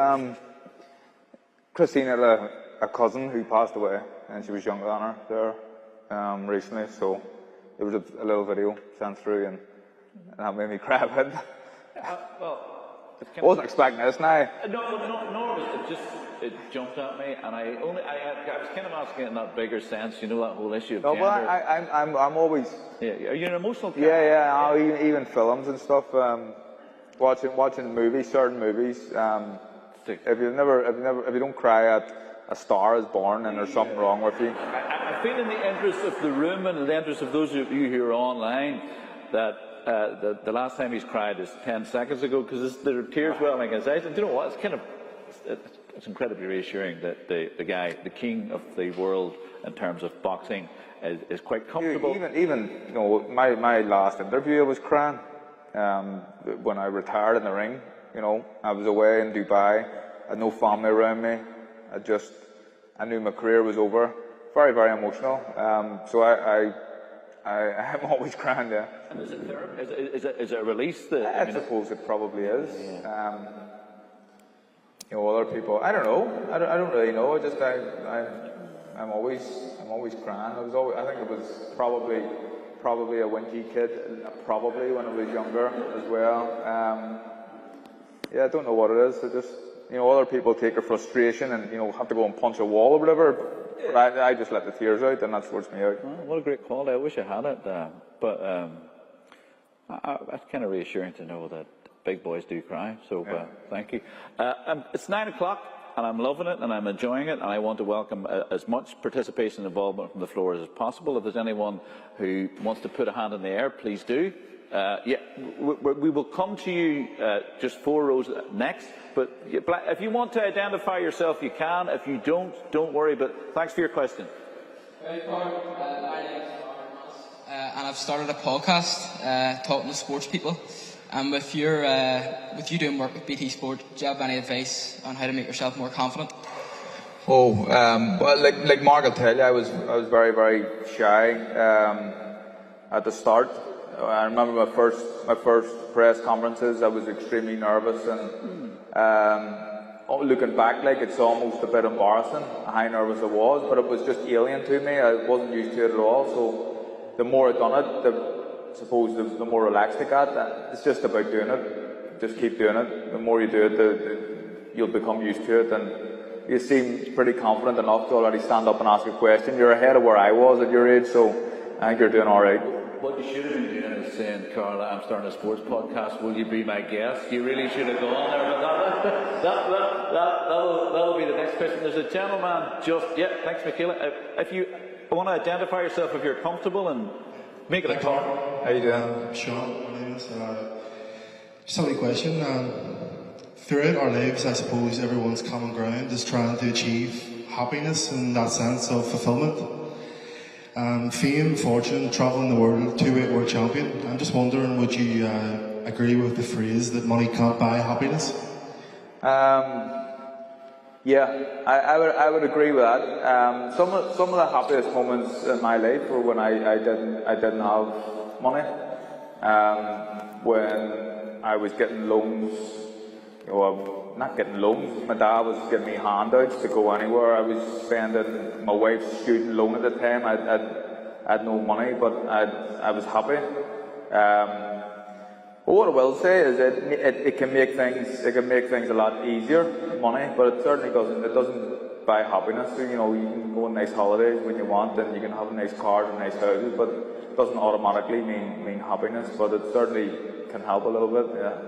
Christine had a cousin who passed away, and she was younger than her there recently. So, there was a little video sent through, and that made me cry a bit. I wasn't expecting this now. It jumped at me, and I was kind of asking it in that bigger sense, you know, that whole issue of No, gender. but I'm always. Yeah, are you an emotional character? Yeah. Even films and stuff. Watching movies, certain movies. If you don't cry at A Star Is Born, and there's something wrong with you. I feel in the interest of the room and in the interest of those of you who are online that the last time he's cried is 10 seconds ago, because there are tears welling in his eyes. And do you know what? It's incredibly reassuring that the guy, the king of the world in terms of boxing, is quite comfortable. Even you know, my last interview, I was crying when I retired in the ring. You know, I was away in Dubai. I had no family around me. I knew my career was over. Very, very emotional. So I'm always crying. Yeah. And is it therapy? Is it a release? I suppose it probably is. Yeah. You know, other people. I don't know. I don't really know. I'm always crying. I think it was probably a winky kid. Probably when I was younger as well. Yeah, I don't know what it is. You know, other people take their frustration and, you know, have to go and punch a wall or whatever. But I just let the tears out, and that sorts me out. Oh, what a great quality. I wish I had it. But it's kind of reassuring to know that big boys do cry. So thank you. It's 9 o'clock, and I'm loving it, and I'm enjoying it, and I want to welcome as much participation and involvement from the floor as possible. If there's anyone who wants to put a hand in the air, please do. We will come to you just 4 rows next, but if you want to identify yourself, you can. If you don't worry, but thanks for your question. My name is and I've started a podcast talking to sports people. And with you doing work with BT Sport, do you have any advice on how to make yourself more confident? Well, like Mark will tell you, I was very, very shy at the start. I remember my first press conferences. I was extremely nervous, and looking back, like, it's almost a bit embarrassing how nervous I was. But it was just alien to me. I wasn't used to it at all. So the more I done it, the more relaxed I got. It's just about doing it. Just keep doing it. The more you do it, you'll become used to it, and you seem pretty confident enough to already stand up and ask a question. You're ahead of where I was at your age, so I think you're doing all right. What you should have been doing is saying, Carla, I'm starting a sports podcast, will you be my guest? You really should have gone there, but that'll be the next question. There's a gentleman thanks, Michaela. If you want to identify yourself, if you're comfortable, and make it a talk. How you doing? Sean, my name is. Just have a question. Throughout our lives, I suppose everyone's common ground is trying to achieve happiness in that sense of fulfillment. Fame, fortune, travelling the world, 2-weight world champion. I'm just wondering, would you agree with the phrase that money can't buy happiness? Yeah, I would agree with that. Some of the happiest moments in my life were when I didn't have money. When I was getting loans, you know, not getting loans. My dad was giving me handouts to go anywhere. I was spending my wife's student loan at the time. I had no money, but I was happy. But what I will say is it can make things a lot easier, money, but it certainly doesn't buy happiness. So, you know, you can go on nice holidays when you want, and you can have nice cars and nice houses, but it doesn't automatically mean happiness. But it certainly can help a little bit. Yeah.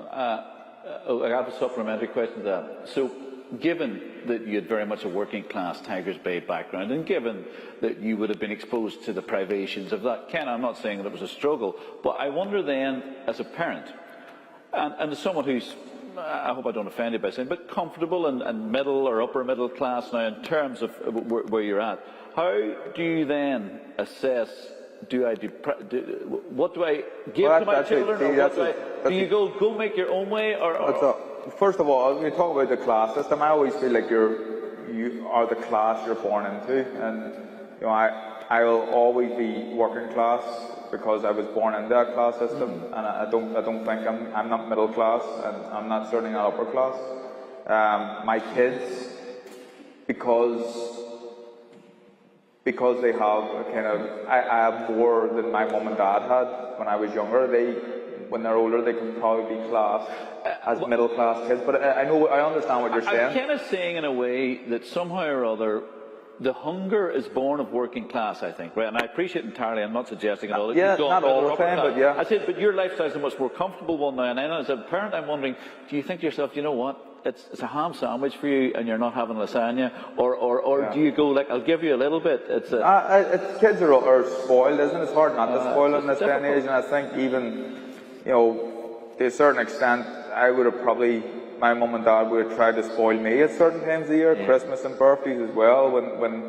I have a supplementary question to that. So, given that you had very much a working class Tigers Bay background, and given that you would have been exposed to the privations of that, Ken, I'm not saying that it was a struggle, but I wonder then, as a parent, and as someone who's, I hope I don't offend you by saying, but comfortable and middle or upper middle class now in terms of where you're at, how do you then assess, what do I give to my children, or do you go make your own way, or first of all, when you talk about the class system, I always feel like you are the class you're born into, and you know, I will always be working class because I was born into that class system, and I don't think I'm not middle class, and I'm not certainly not upper class. My kids, because because they have a kind of, I have more than my mum and dad had when I was younger. When they're older, they can probably be classed as middle class kids. But I understand what you're saying. I'm kind of saying in a way that somehow or other, the hunger is born of working class, I think, right? And I appreciate entirely, I'm not suggesting at all that yeah, you've not all the time, but yeah. I said, but your lifestyle is a much more comfortable one now. And I know as a parent, I'm wondering, do you think to yourself, you know what? It's a ham sandwich for you, and you're not having lasagna, or do you go like, I'll give you a little bit? Kids are spoiled, isn't it? It's hard not to spoil in this day and age, and I think even, to a certain extent, my mum and dad would have tried to spoil me at certain times of the year, Christmas and birthdays as well, when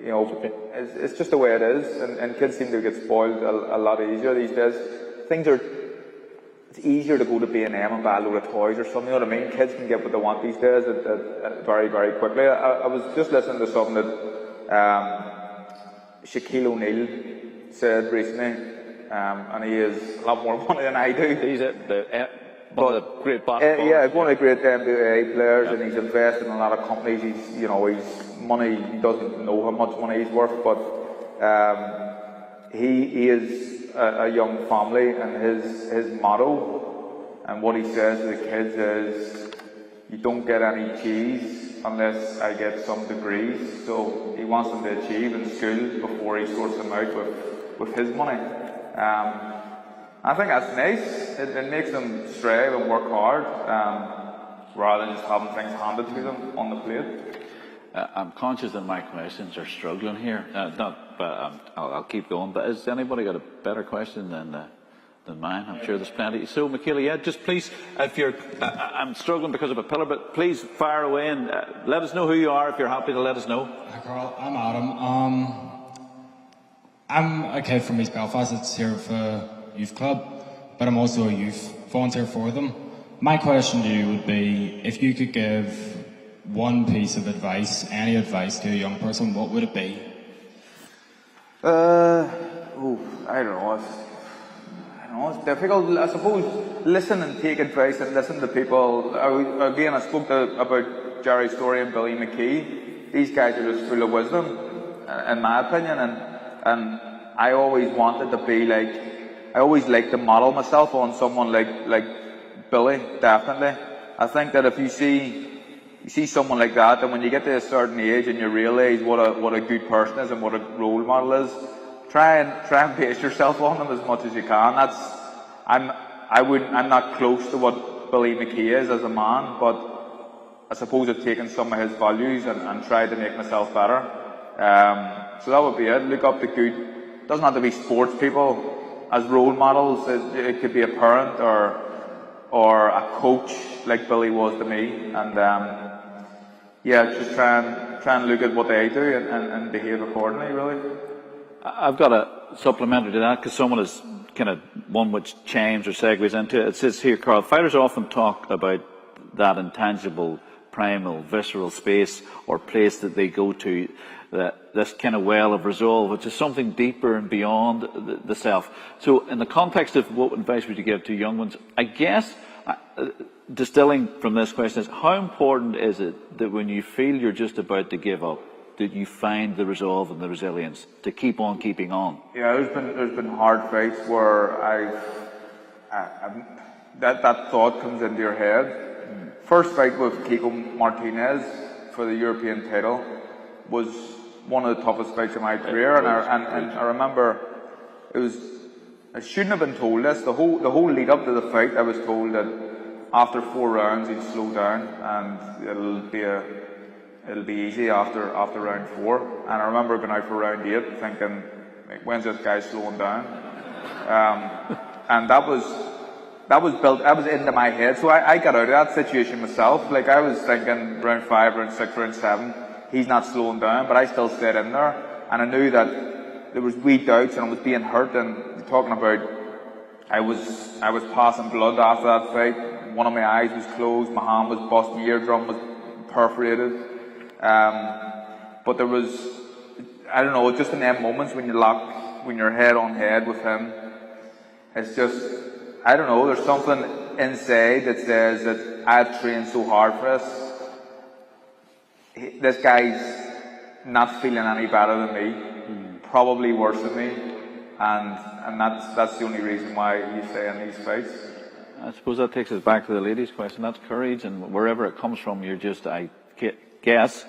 it's just the way it is, and kids seem to get spoiled a lot easier these days. It's easier to go to B&M and buy a load of toys or something, you know what I mean? Kids can get what they want these days very, very quickly. I was just listening to something that Shaquille O'Neal said recently, and he has a lot more money than I do. He's one of the great basketball players. One of the great NBA players, and he's invested in a lot of companies. He's money, he doesn't know how much money he's worth, but he is a young family, and his motto and what he says to the kids is, you don't get any cheese unless I get some degrees. So he wants them to achieve in school before he sorts them out with his money. I think that's nice. It makes them strive and work hard rather than just having things handed to them on the plate. I'm conscious that my questions are struggling here. I'll keep going. But has anybody got a better question than mine? I'm sure there's plenty. So, Michaela, just please, if you're, I'm struggling because of a pillar, but please fire away and let us know who you are if you're happy to let us know. Hi, Carl. I'm Adam. I'm a kid from East Belfast that's here for a youth club, but I'm also a youth volunteer for them. My question to you would be, if you could give one piece of advice, any advice to a young person, what would it be? I don't know. It's difficult. I suppose listen and take advice and listen to people. I spoke about Jerry Story and Billy McKee. These guys are just full of wisdom, in my opinion, and I always wanted to be like, I always liked to model myself on someone like Billy, definitely. I think that if you see someone like that, and when you get to a certain age and you realise what a good person is and what a role model is, try and base yourself on them as much as you can. I'm not close to what Billy McKee is as a man, but I suppose I've taken some of his values and tried to make myself better. So that would be it. Look up to good. Doesn't have to be sports people as role models. It could be a parent or a coach like Billy was to me, and just try and look at what they do and behave accordingly, really. I've got a supplementary to that, because someone is kind of one which chimes or segues into it. It says here, Carl, fighters often talk about that intangible, primal, visceral space or place that they go to, this kind of well of resolve, which is something deeper and beyond the self. So in the context of what advice would you give to young ones, I guess, distilling from this question is, how important is it that when you feel you're just about to give up, that you find the resolve and the resilience to keep on keeping on? Yeah, there's been hard fights where that thought comes into your head. First fight with Kiko Martinez for the European title was one of the toughest fights of my career, and I remember I shouldn't have been told this. The whole lead up to the fight, I was told that after 4 rounds he'd slow down and it'll be easy after round 4. And I remember going out for round 8 thinking, when's this guy slowing down? And that was into my head. So I got out of that situation myself. Like, I was thinking round 5, round 6, round 7, he's not slowing down, but I still stayed in there. And I knew that there was wee doubts and I was being hurt, and talking about I was passing blood after that fight. One of my eyes was closed, my hand was bust, my eardrum was perforated. But there was, I don't know, just in them moments when you're head on head with him, it's just, I don't know, there's something inside that says that I've trained so hard for this. This guy's not feeling any better than me, probably worse than me, and that's the only reason why you stay in these fights. I suppose that takes us back to the ladies' question. That's courage, and wherever it comes from, you're just, I guess.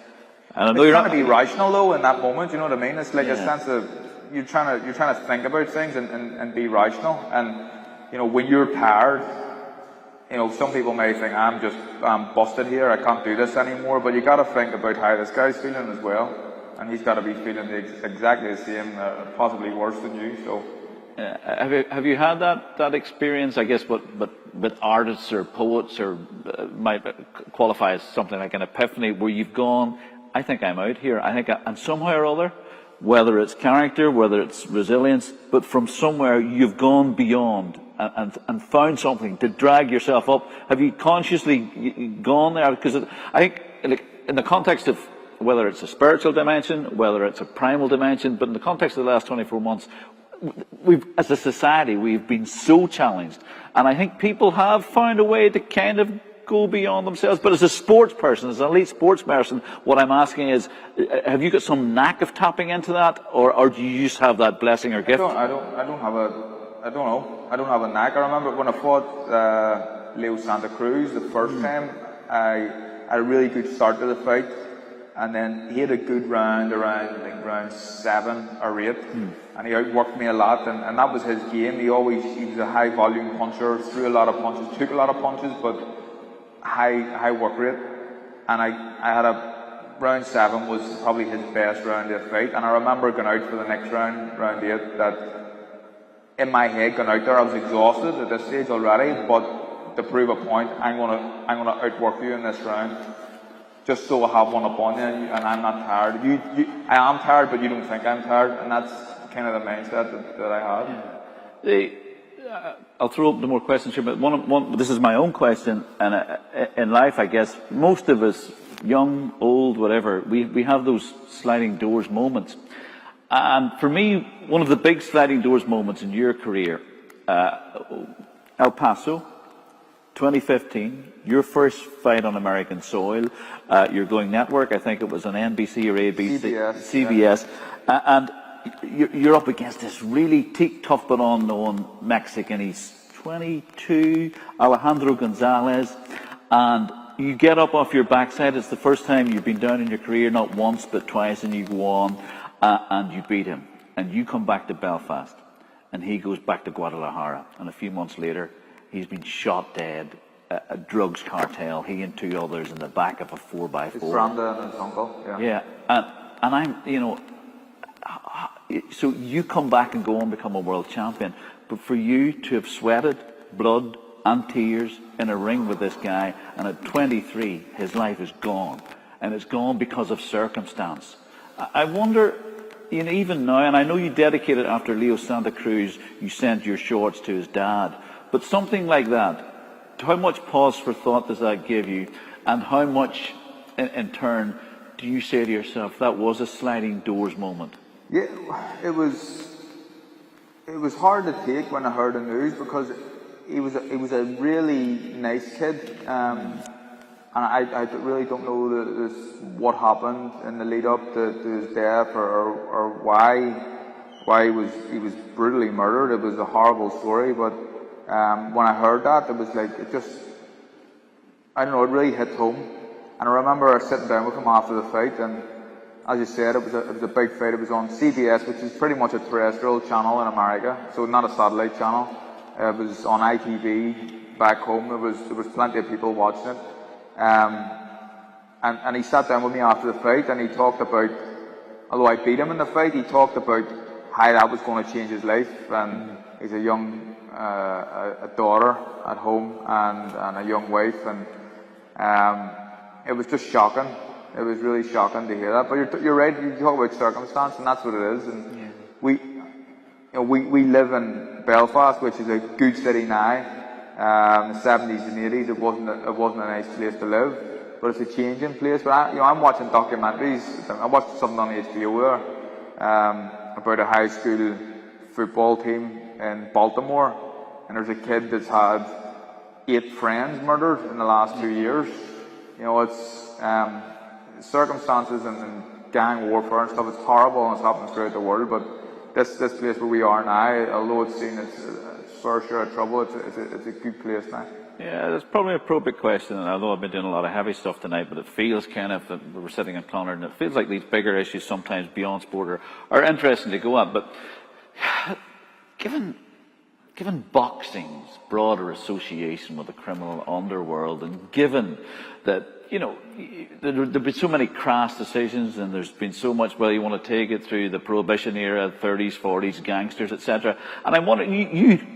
And I know you're trying not to be rational though in that moment. You know what I mean? It's like Yeah. a sense of you're trying to think about things and be rational. And you know, when you're tired, you know, some people may think I'm busted here. I can't do this anymore. But you got to think about how this guy's feeling as well, and he's got to be feeling exactly the same, possibly worse than you. So. Have you had that experience? I guess with artists or poets or might qualify as something like an epiphany, where you've gone, I think I'm out here. I think and somehow or other, whether it's character, whether it's resilience, but from somewhere you've gone beyond and found something to drag yourself up. Have you consciously gone there? Because I think in the context of whether it's a spiritual dimension, whether it's a primal dimension, but in the context of the last 24 months. As a society, we've been so challenged, and I think people have found a way to kind of go beyond themselves. But as a sports person, as an elite sports person, what I'm asking is, have you got some knack of tapping into that, or do you just have that blessing or gift? I don't have a knack. I remember when I fought Leo Santa Cruz the first time, I had a really good start to the fight, and then he had a good round around round 7 or 8. And he outworked me a lot, and that was his game. He was a high volume puncher, threw a lot of punches, took a lot of punches, but high work rate. And I had round 7 was probably his best round of the fight. And I remember going out for the next round, round 8, that in my head going out there, I was exhausted at this stage already, but to prove a point, I'm gonna outwork you in this round. Just so I have one upon you, and I'm not tired. I am tired, but you don't think I'm tired, and that's kind of the mindset that I have. I'll throw up the more questions here, but this is my own question. And in life, I guess most of us, young, old, whatever, we have those sliding doors moments. And for me, one of the big sliding doors moments in your career, El Paso, 2015, your first fight on American soil. You're going network. I think it was on NBC or ABC, CBS, and you're up against this really tough but unknown Mexican. He's 22, Alejandro Gonzalez, and you get up off your backside. It's the first time you've been down in your career, not once but twice, and you go on and you beat him, and you come back to Belfast, and he goes back to Guadalajara, and a few months later he's been shot dead. A drugs cartel, he and 2 others in the back of a 4x4. His Branda and his uncle, yeah. Yeah, and I'm, you know, so you come back and go on and become a world champion, but for you to have sweated blood and tears in a ring with this guy, and at 23, his life is gone, and it's gone because of circumstance. I wonder, you know, even now, and I know you dedicated after Leo Santa Cruz, you sent your shorts to his dad, but something like that, how much pause for thought does that give you, and how much, in turn, do you say to yourself that was a sliding doors moment? Yeah, it was hard to take when I heard the news, because he was a really nice kid, and I really don't know what happened in the lead up to his death, or why he was brutally murdered. It was a horrible story, but. When I heard that, it was like, I don't know, it really hit home. And I remember sitting down with him after the fight, and as you said, it was a big fight. It was on CBS, which is pretty much a terrestrial channel in America, so not a satellite channel. It was on ITV back home. There was plenty of people watching it. And he sat down with me after the fight, and he talked about, although I beat him in the fight, he talked about how that was going to change his life. And he's a young a daughter at home and a young wife, and it was just shocking. It was really shocking to hear that. But you're right. You talk about circumstance, and that's what it is. And we live in Belfast, which is a good city now. In the 70s and 80s, it wasn't a nice place to live, but it's a changing place. But I'm watching documentaries. I watched something on HBO there about a high school football team in Baltimore, and there's a kid that's had 8 friends murdered in the last 2 years. You know, it's circumstances and gang warfare and stuff. It's horrible and it's happening throughout the world. But this place where we are now, although it's seen its fair share of trouble, it's a good place now. Yeah, that's probably an appropriate question, and although I've been doing a lot of heavy stuff tonight, but it feels kind of that we're sitting in Clonard, and it feels like these bigger issues sometimes beyond sport are interesting to go at. But given boxing's broader association with the criminal underworld, and given that, you know, there've been so many crass decisions, and there's been so much, whether you want to take it through the Prohibition era, 30s, 40s, gangsters, etc. And I'm wondering,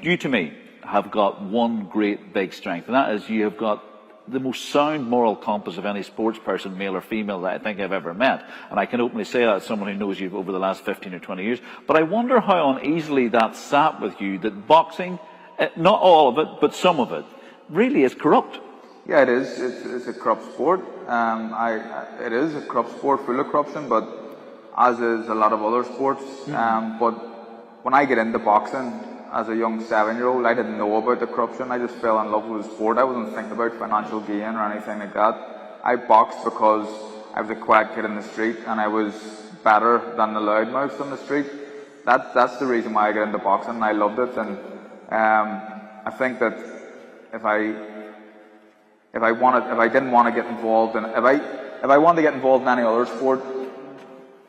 you to me have got one great big strength, and that is you have got the most sound moral compass of any sports person, male or female, that I think I've ever met. And I can openly say that as someone who knows you over the last 15 or 20 years. But I wonder how uneasily that sat with you, that boxing, not all of it, but some of it, really is corrupt. Yeah, it is. It's a corrupt sport. It is a corrupt sport, full of corruption, but as is a lot of other sports. But when I get into boxing, as a young 7-year-old, I didn't know about the corruption. I just fell in love with the sport. I wasn't thinking about financial gain or anything like that. I boxed because I was a quiet kid in the street and I was better than the loudmouths on the street. That's the reason why I got into boxing, and I loved it. And I think that if I didn't want to get involved in, if I wanted to get involved in any other sport,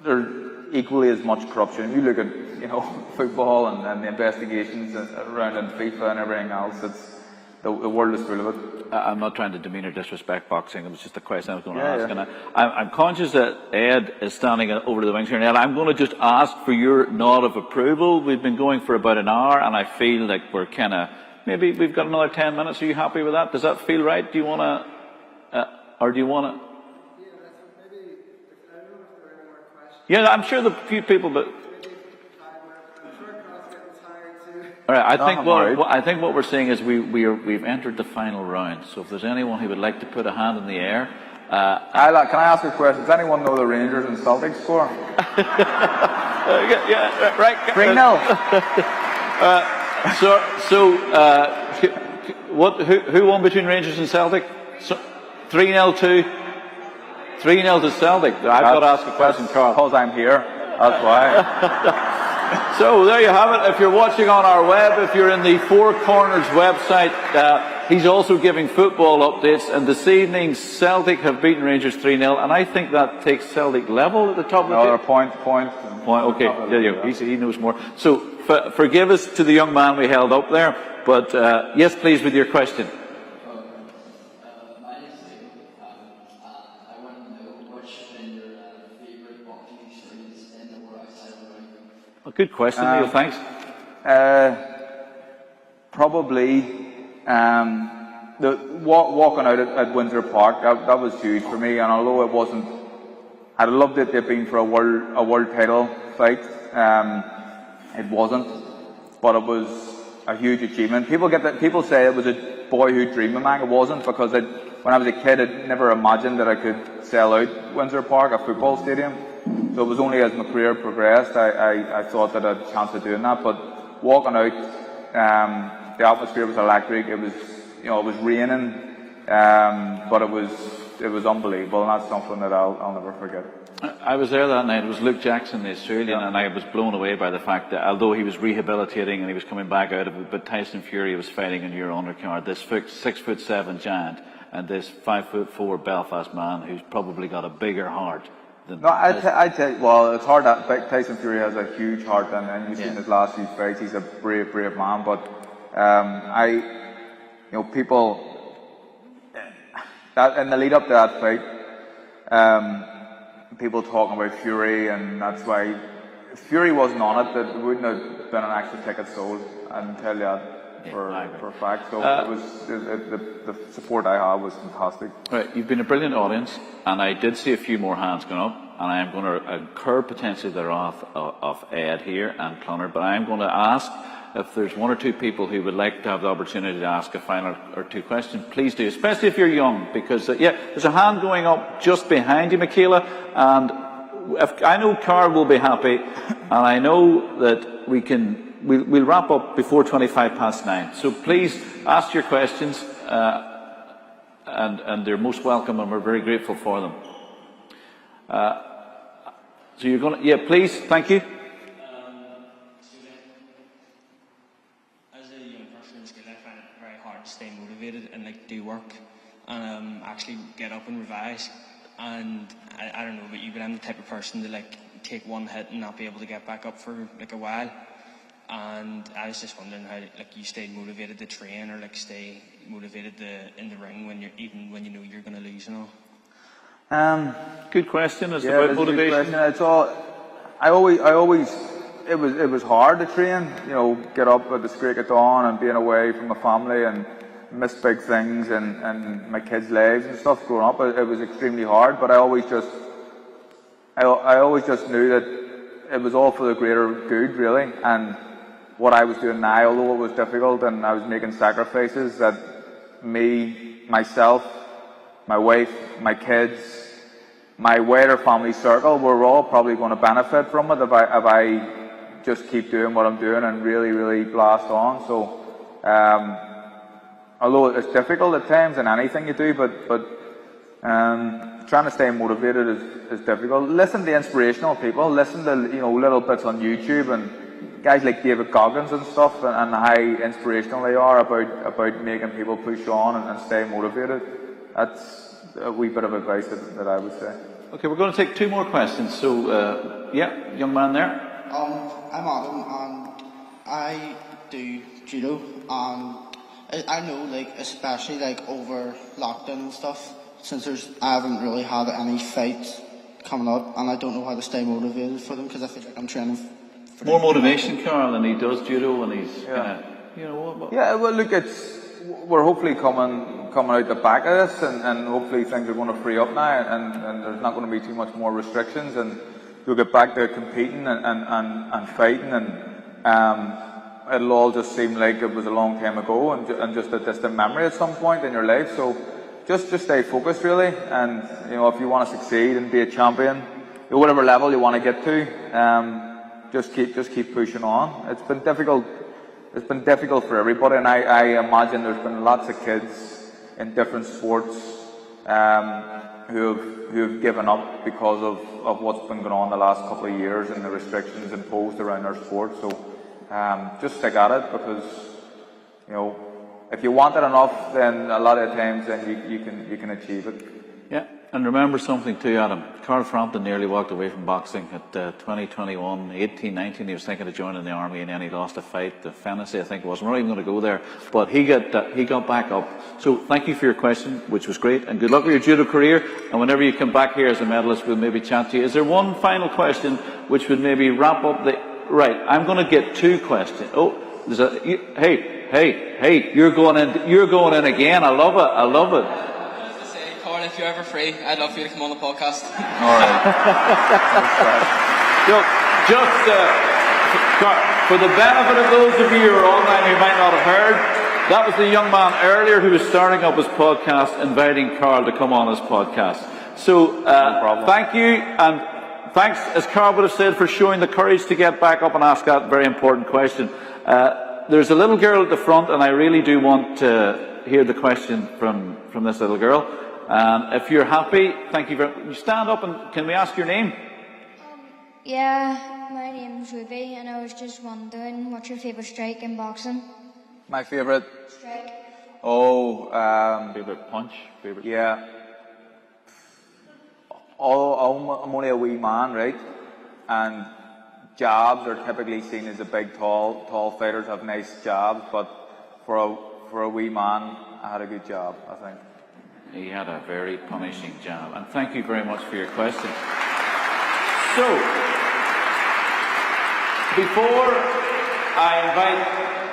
there's equally as much corruption. You look at, you know, football and the investigations around in FIFA and everything else. The world is full of it. I'm not trying to demean or disrespect boxing. It was just a question I was going to ask. Yeah. And I'm conscious that Ed is standing over to the wings here. And Ed, I'm going to just ask for your nod of approval. We've been going for about an hour, and I feel like we're kind of, maybe we've got another 10 minutes. Are you happy with that? Does that feel right? Do you want to, or do you want to? Yeah, I'm sure the few people, but. All right, I think what we're saying is we've entered the final round. So if there's anyone who would like to put a hand in the air, can I ask a question? Does anyone know the Rangers and Celtic score? Yeah, right. 3-0. Who won between Rangers and Celtic? 3-0 to Celtic. I've got to ask a question, Carl. Because I'm here. That's why. So there you have it. If you're watching on our web, if you're in the Four Corners website, he's also giving football updates. And this evening, Celtic have beaten Rangers 3-0, and I think that takes Celtic level at the top of the table. Point. Okay, there you go. He knows more. So forgive us to the young man we held up there, but yes, please, with your question. Good question, Neil. Thanks. Probably walking out at Windsor Park. That was huge for me. And although it wasn't, I'd loved it to have been for a world title fight. It wasn't, but it was a huge achievement. People say it was a boyhood dream of mine. It wasn't, because when I was a kid, I'd never imagined that I could sell out Windsor Park, a football stadium. So it was only as my career progressed I thought that I had a chance of doing that. But walking out, the atmosphere was electric. It was, it was raining, but it was unbelievable, and that's something that I'll never forget. I was there that night. It was Luke Jackson, the Australian, and I was blown away by the fact that although he was rehabilitating and he was coming back out of it, but Tyson Fury was fighting in your undercard, this 6'7" giant and this 5'4" Belfast man who's probably got a bigger heart. No, I tell you, well, it's hard that Tyson Fury has a huge heart, and you've seen his last few fights. He's a brave man. But people that in the lead up to that fight, people talking about Fury, and that's why if Fury wasn't on it, there wouldn't have been an extra ticket sold. I can tell you that for a fact. So it was the support I had was fantastic. Right, you've been a brilliant audience, and I did see a few more hands going up, and I am going to incur potentially the wrath of Ed here and Clonard, but I am going to ask if there's one or two people who would like to have the opportunity to ask a final or two questions. Please do, especially if you're young, because there's a hand going up just behind you, Michaela, and I know Carl will be happy, and I know that we'll wrap up before 9:25. So please ask your questions, and they're most welcome, and we're very grateful for them. So you're going to, yeah, please, thank you. As a young person in school, I find it very hard to stay motivated and like do work and actually get up and revise. And I don't know about you, but I'm the type of person to like take one hit and not be able to get back up for like a while. And I was just wondering how like you stay motivated to train or like stay motivated in the ring when when you know you're going to lose and all. Good question. It's yeah, about it's a good motivation. question. It's all. I always. It was hard to train. You know, get up at the screak of dawn and being away from my family and miss big things and my kids' lives and stuff growing up. It was extremely hard, but I always just knew that it was all for the greater good, really. And what I was doing now, although it was difficult and I was making sacrifices, that me, myself, my wife, my kids, my wider family circle, we're all probably going to benefit from it if I just keep doing what I'm doing and really, really blast on. So, although it's difficult at times in anything you do, but trying to stay motivated is difficult. Listen to inspirational people. Listen to little bits on YouTube and guys like David Goggins and stuff, and how inspirational they are about making people push on and stay motivated. That's a wee bit of advice that I would say. Okay, we're going to take 2 more questions. So, yeah, young man there. I'm Adam, and I do judo, and I know, like, especially like over lockdown and stuff, since I haven't really had any fights coming up, and I don't know how to stay motivated for them because I feel like I'm training for more motivation, Carl, and he does judo, and he's kind of, Yeah, well, look, we're hopefully coming out the back of this, and hopefully things are going to free up now, and there's not going to be too much more restrictions, and you'll get back to competing and fighting, and it'll all just seem like it was a long time ago, and just a distant memory at some point in your life. So just stay focused, really, and if you want to succeed and be a champion, at whatever level you want to get to, just keep pushing on. It's been difficult. It's been difficult for everybody, and I imagine there's been lots of kids in different sports who have given up because of what's been going on the last couple of years and the restrictions imposed around our sport. So just stick at it, because if you want it enough, then a lot of times then you can achieve it. Yeah, and remember something too, Adam. Carl Frampton nearly walked away from boxing at 2021, 18, 19. He was thinking of joining the army, and then he lost a fight, the fantasy I think it was. We're not even going to go there, but he got back up. So thank you for your question, which was great, and good luck with your judo career. And whenever you come back here as a medalist, we'll maybe chat to you. Is there one final question which would maybe wrap up the? Right, I'm going to get 2 questions. Oh, there's a hey! You're going in again. I love it. Carl, if you're ever free, I'd love for you to come on the podcast. All right. For the benefit of those of you who are online who might not have heard, that was the young man earlier who was starting up his podcast, inviting Carl to come on his podcast. So, thank you, and thanks, as Carl would have said, for showing the courage to get back up and ask that very important question. There's a little girl at the front, and I really do want to hear the question from this little girl. If you're happy, thank you very much. Stand up, and can we ask your name? Yeah, my name's Ruby, and I was just wondering, what's your favourite strike in boxing? My favourite strike? Favourite punch? Yeah. I'm only a wee man, right? And jabs are typically seen as the big, tall fighters have nice jabs, but for a wee man, I had a good jab, I think. He had a very punishing jab. And thank you very much for your question. So, before I invite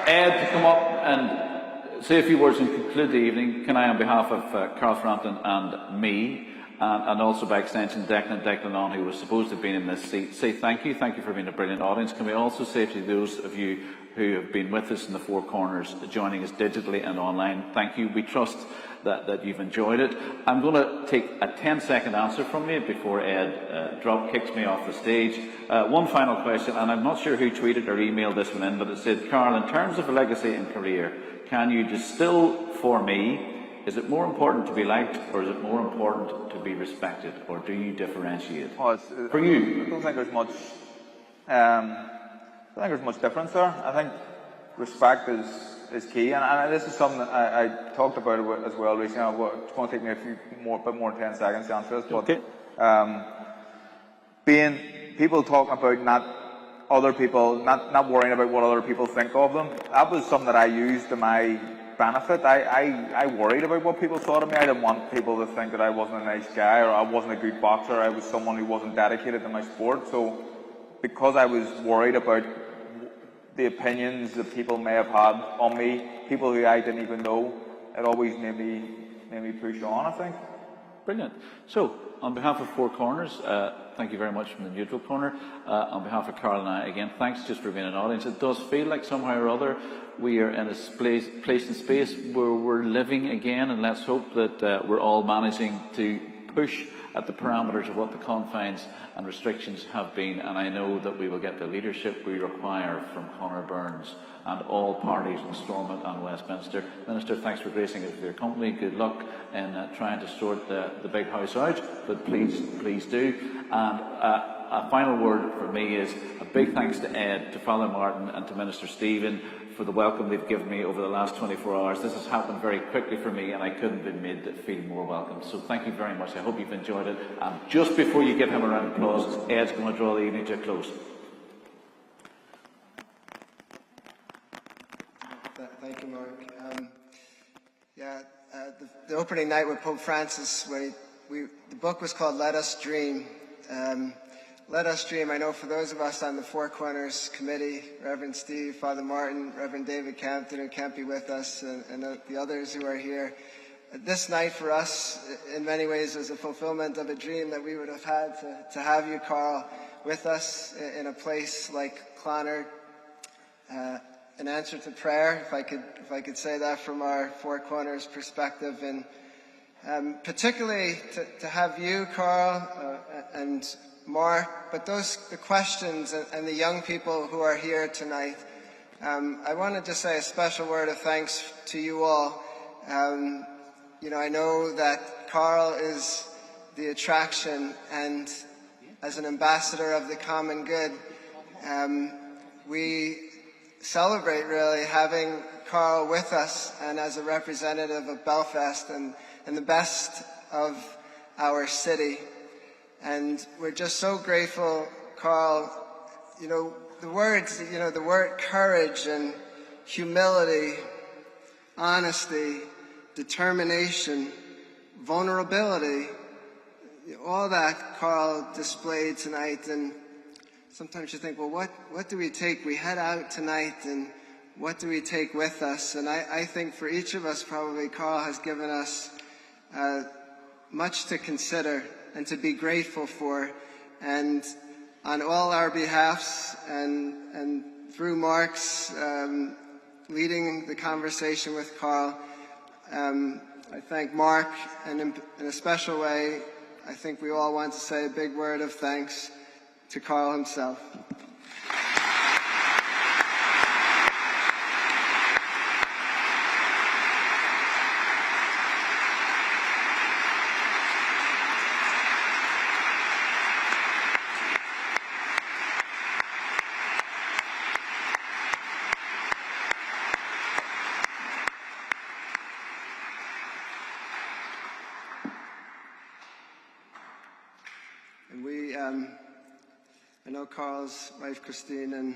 Ed to come up and say a few words and conclude the evening, can I, on behalf of Carl Frampton and me, and also by extension Declan Lawn, who was supposed to have been in this seat, say thank you. Thank you for being a brilliant audience. Can we also say to those of you who have been with us in the 4 corners, joining us digitally and online, thank you. We trust that you've enjoyed it. I'm going to take a 10-second answer from you before Ed kicks me off the stage. One final question, and I'm not sure who tweeted or emailed this one in, but it said, Carl, in terms of legacy and career, can you distill for me Is it more important to be liked, or is it more important to be respected, or do you differentiate? Oh, For you? I don't think there's much. I don't think there's much difference there. I think respect is key, and this is something that I talked about it as well recently. It's going to take me a bit more than 10 seconds to answer this, but being people talking about not worrying about what other people think of them. That was something that I used to my benefit. I worried about what people thought of me. I didn't want people to think that I wasn't a nice guy or I wasn't a good boxer. I was someone who wasn't dedicated to my sport. So because I was worried about the opinions that people may have had on me, people who I didn't even know, it always made me push on, I think. Brilliant. So, on behalf of Four Corners, thank you very much from the neutral corner. On behalf of Carl and I, again, thanks just for being an audience. It does feel like somehow or other we are in a place and space where we're living again, and let's hope that we're all managing to push at the parameters of what the confines and restrictions have been, and I know that we will get the leadership we require from Conor Burns and all parties in Stormont and Westminster. Minister, thanks for gracing us with your company. Good luck in trying to sort the big house out, but please do. And a final word from me is a big thanks to Ed, to Father Martin and to Minister Stephen for the welcome they've given me over the last 24 hours. This has happened very quickly for me, and I couldn't have been made to feel more welcome. So thank you very much. I hope you've enjoyed it. And just before you give him a round of applause, Ed's going to draw the evening to a close. Thank you, Mark. The opening night with Pope Francis, the book was called Let Us Dream. Let us dream. I know for those of us on the Four Corners Committee, Reverend Steve, Father Martin, Reverend David Campton, who can't be with us, and the others who are here, this night for us, in many ways, was a fulfillment of a dream that we would have had to have you, Carl, with us in a place like Clonard, an answer to prayer, if I could say that from our Four Corners perspective, and particularly to have you, Carl, and Mark, but the questions and the young people who are here tonight, I wanted to say a special word of thanks to you all. I know that Carl is the attraction, and as an ambassador of the common good, we celebrate really having Carl with us and as a representative of Belfast and the best of our city. And we're just so grateful, Carl. The word courage and humility, honesty, determination, vulnerability, all that Carl displayed tonight. And sometimes you think, well, what do we take? We head out tonight, and what do we take with us? And I think for each of us, probably, Carl has given us much to consider and to be grateful for. And on all our behalfs, and through Mark's leading the conversation with Carl, I thank Mark, and in a special way, I think we all want to say a big word of thanks to Carl himself. And I know Carl's wife Christine and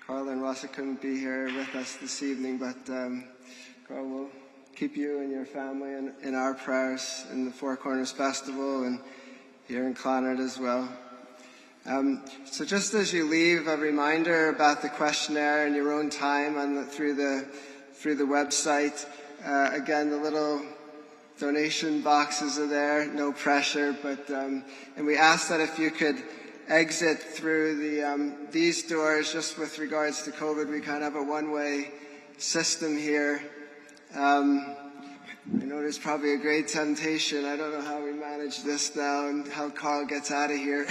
Carl and Rossa couldn't be here with us this evening, but Carl will keep you and your family in our prayers in the Four Corners Festival and here in Clonard as well. So just as you leave, a reminder about the questionnaire in your own time through the website. Again, the little donation boxes are there, no pressure, but and we ask that if you could exit through these doors, just with regards to COVID, we kind of have a one-way system here. I know there's probably a great temptation. I don't know how we manage this now and how Carl gets out of here.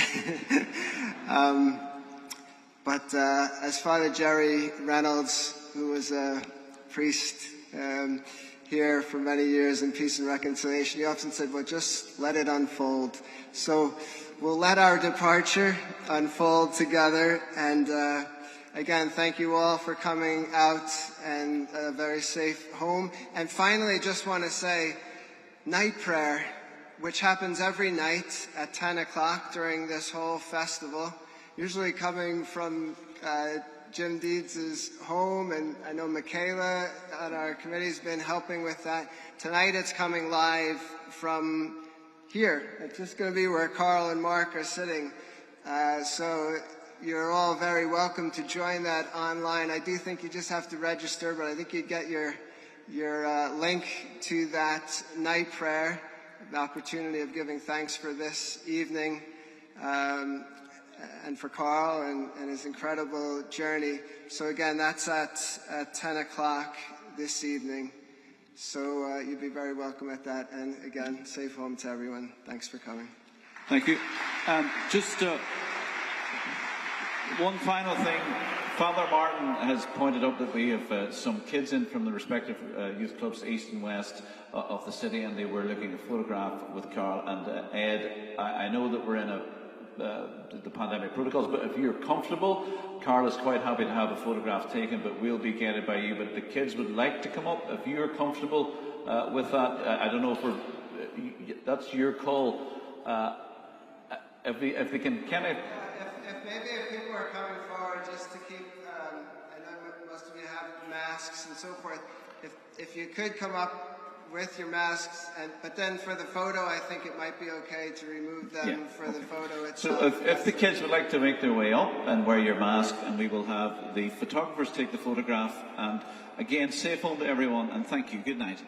But as Father Jerry Reynolds, who was a priest here for many years in peace and reconciliation, he often said, well, just let it unfold. So we'll let our departure unfold together. And again, thank you all for coming out and a very safe home. And finally, just want to say, night prayer, which happens every night at 10 o'clock during this whole festival, usually coming from Jim Deeds' home, and I know Michaela on our committee has been helping with that. Tonight it's coming live from here. It's just going to be where Carl and Mark are sitting. So you're all very welcome to join that online. I do think you just have to register, but I think you get your link to that night prayer, the opportunity of giving thanks for this evening. And for Carl and his incredible journey. So again, that's at 10 o'clock this evening. So you'd be very welcome at that. And again, safe home to everyone. Thanks for coming. Thank you. Just one final thing. Father Martin has pointed out that we have some kids in from the respective youth clubs, east and west of the city, and they were looking at a photograph with Carl and Ed. I know that we're in the pandemic protocols, but if you're comfortable, Carl is quite happy to have a photograph taken, but we'll be guided by you. But the kids would like to come up. If you're comfortable with that, I don't know if that's your call. If they can kind of... If people are coming forward just to keep, I know most of you have masks and so forth, if you could come up with your masks, but then for the photo, I think it might be okay to remove them for the photo itself. So if the kids would like to make their way up and wear your mask, and we will have the photographers take the photograph. And again, safe home to everyone, and thank you. Good night.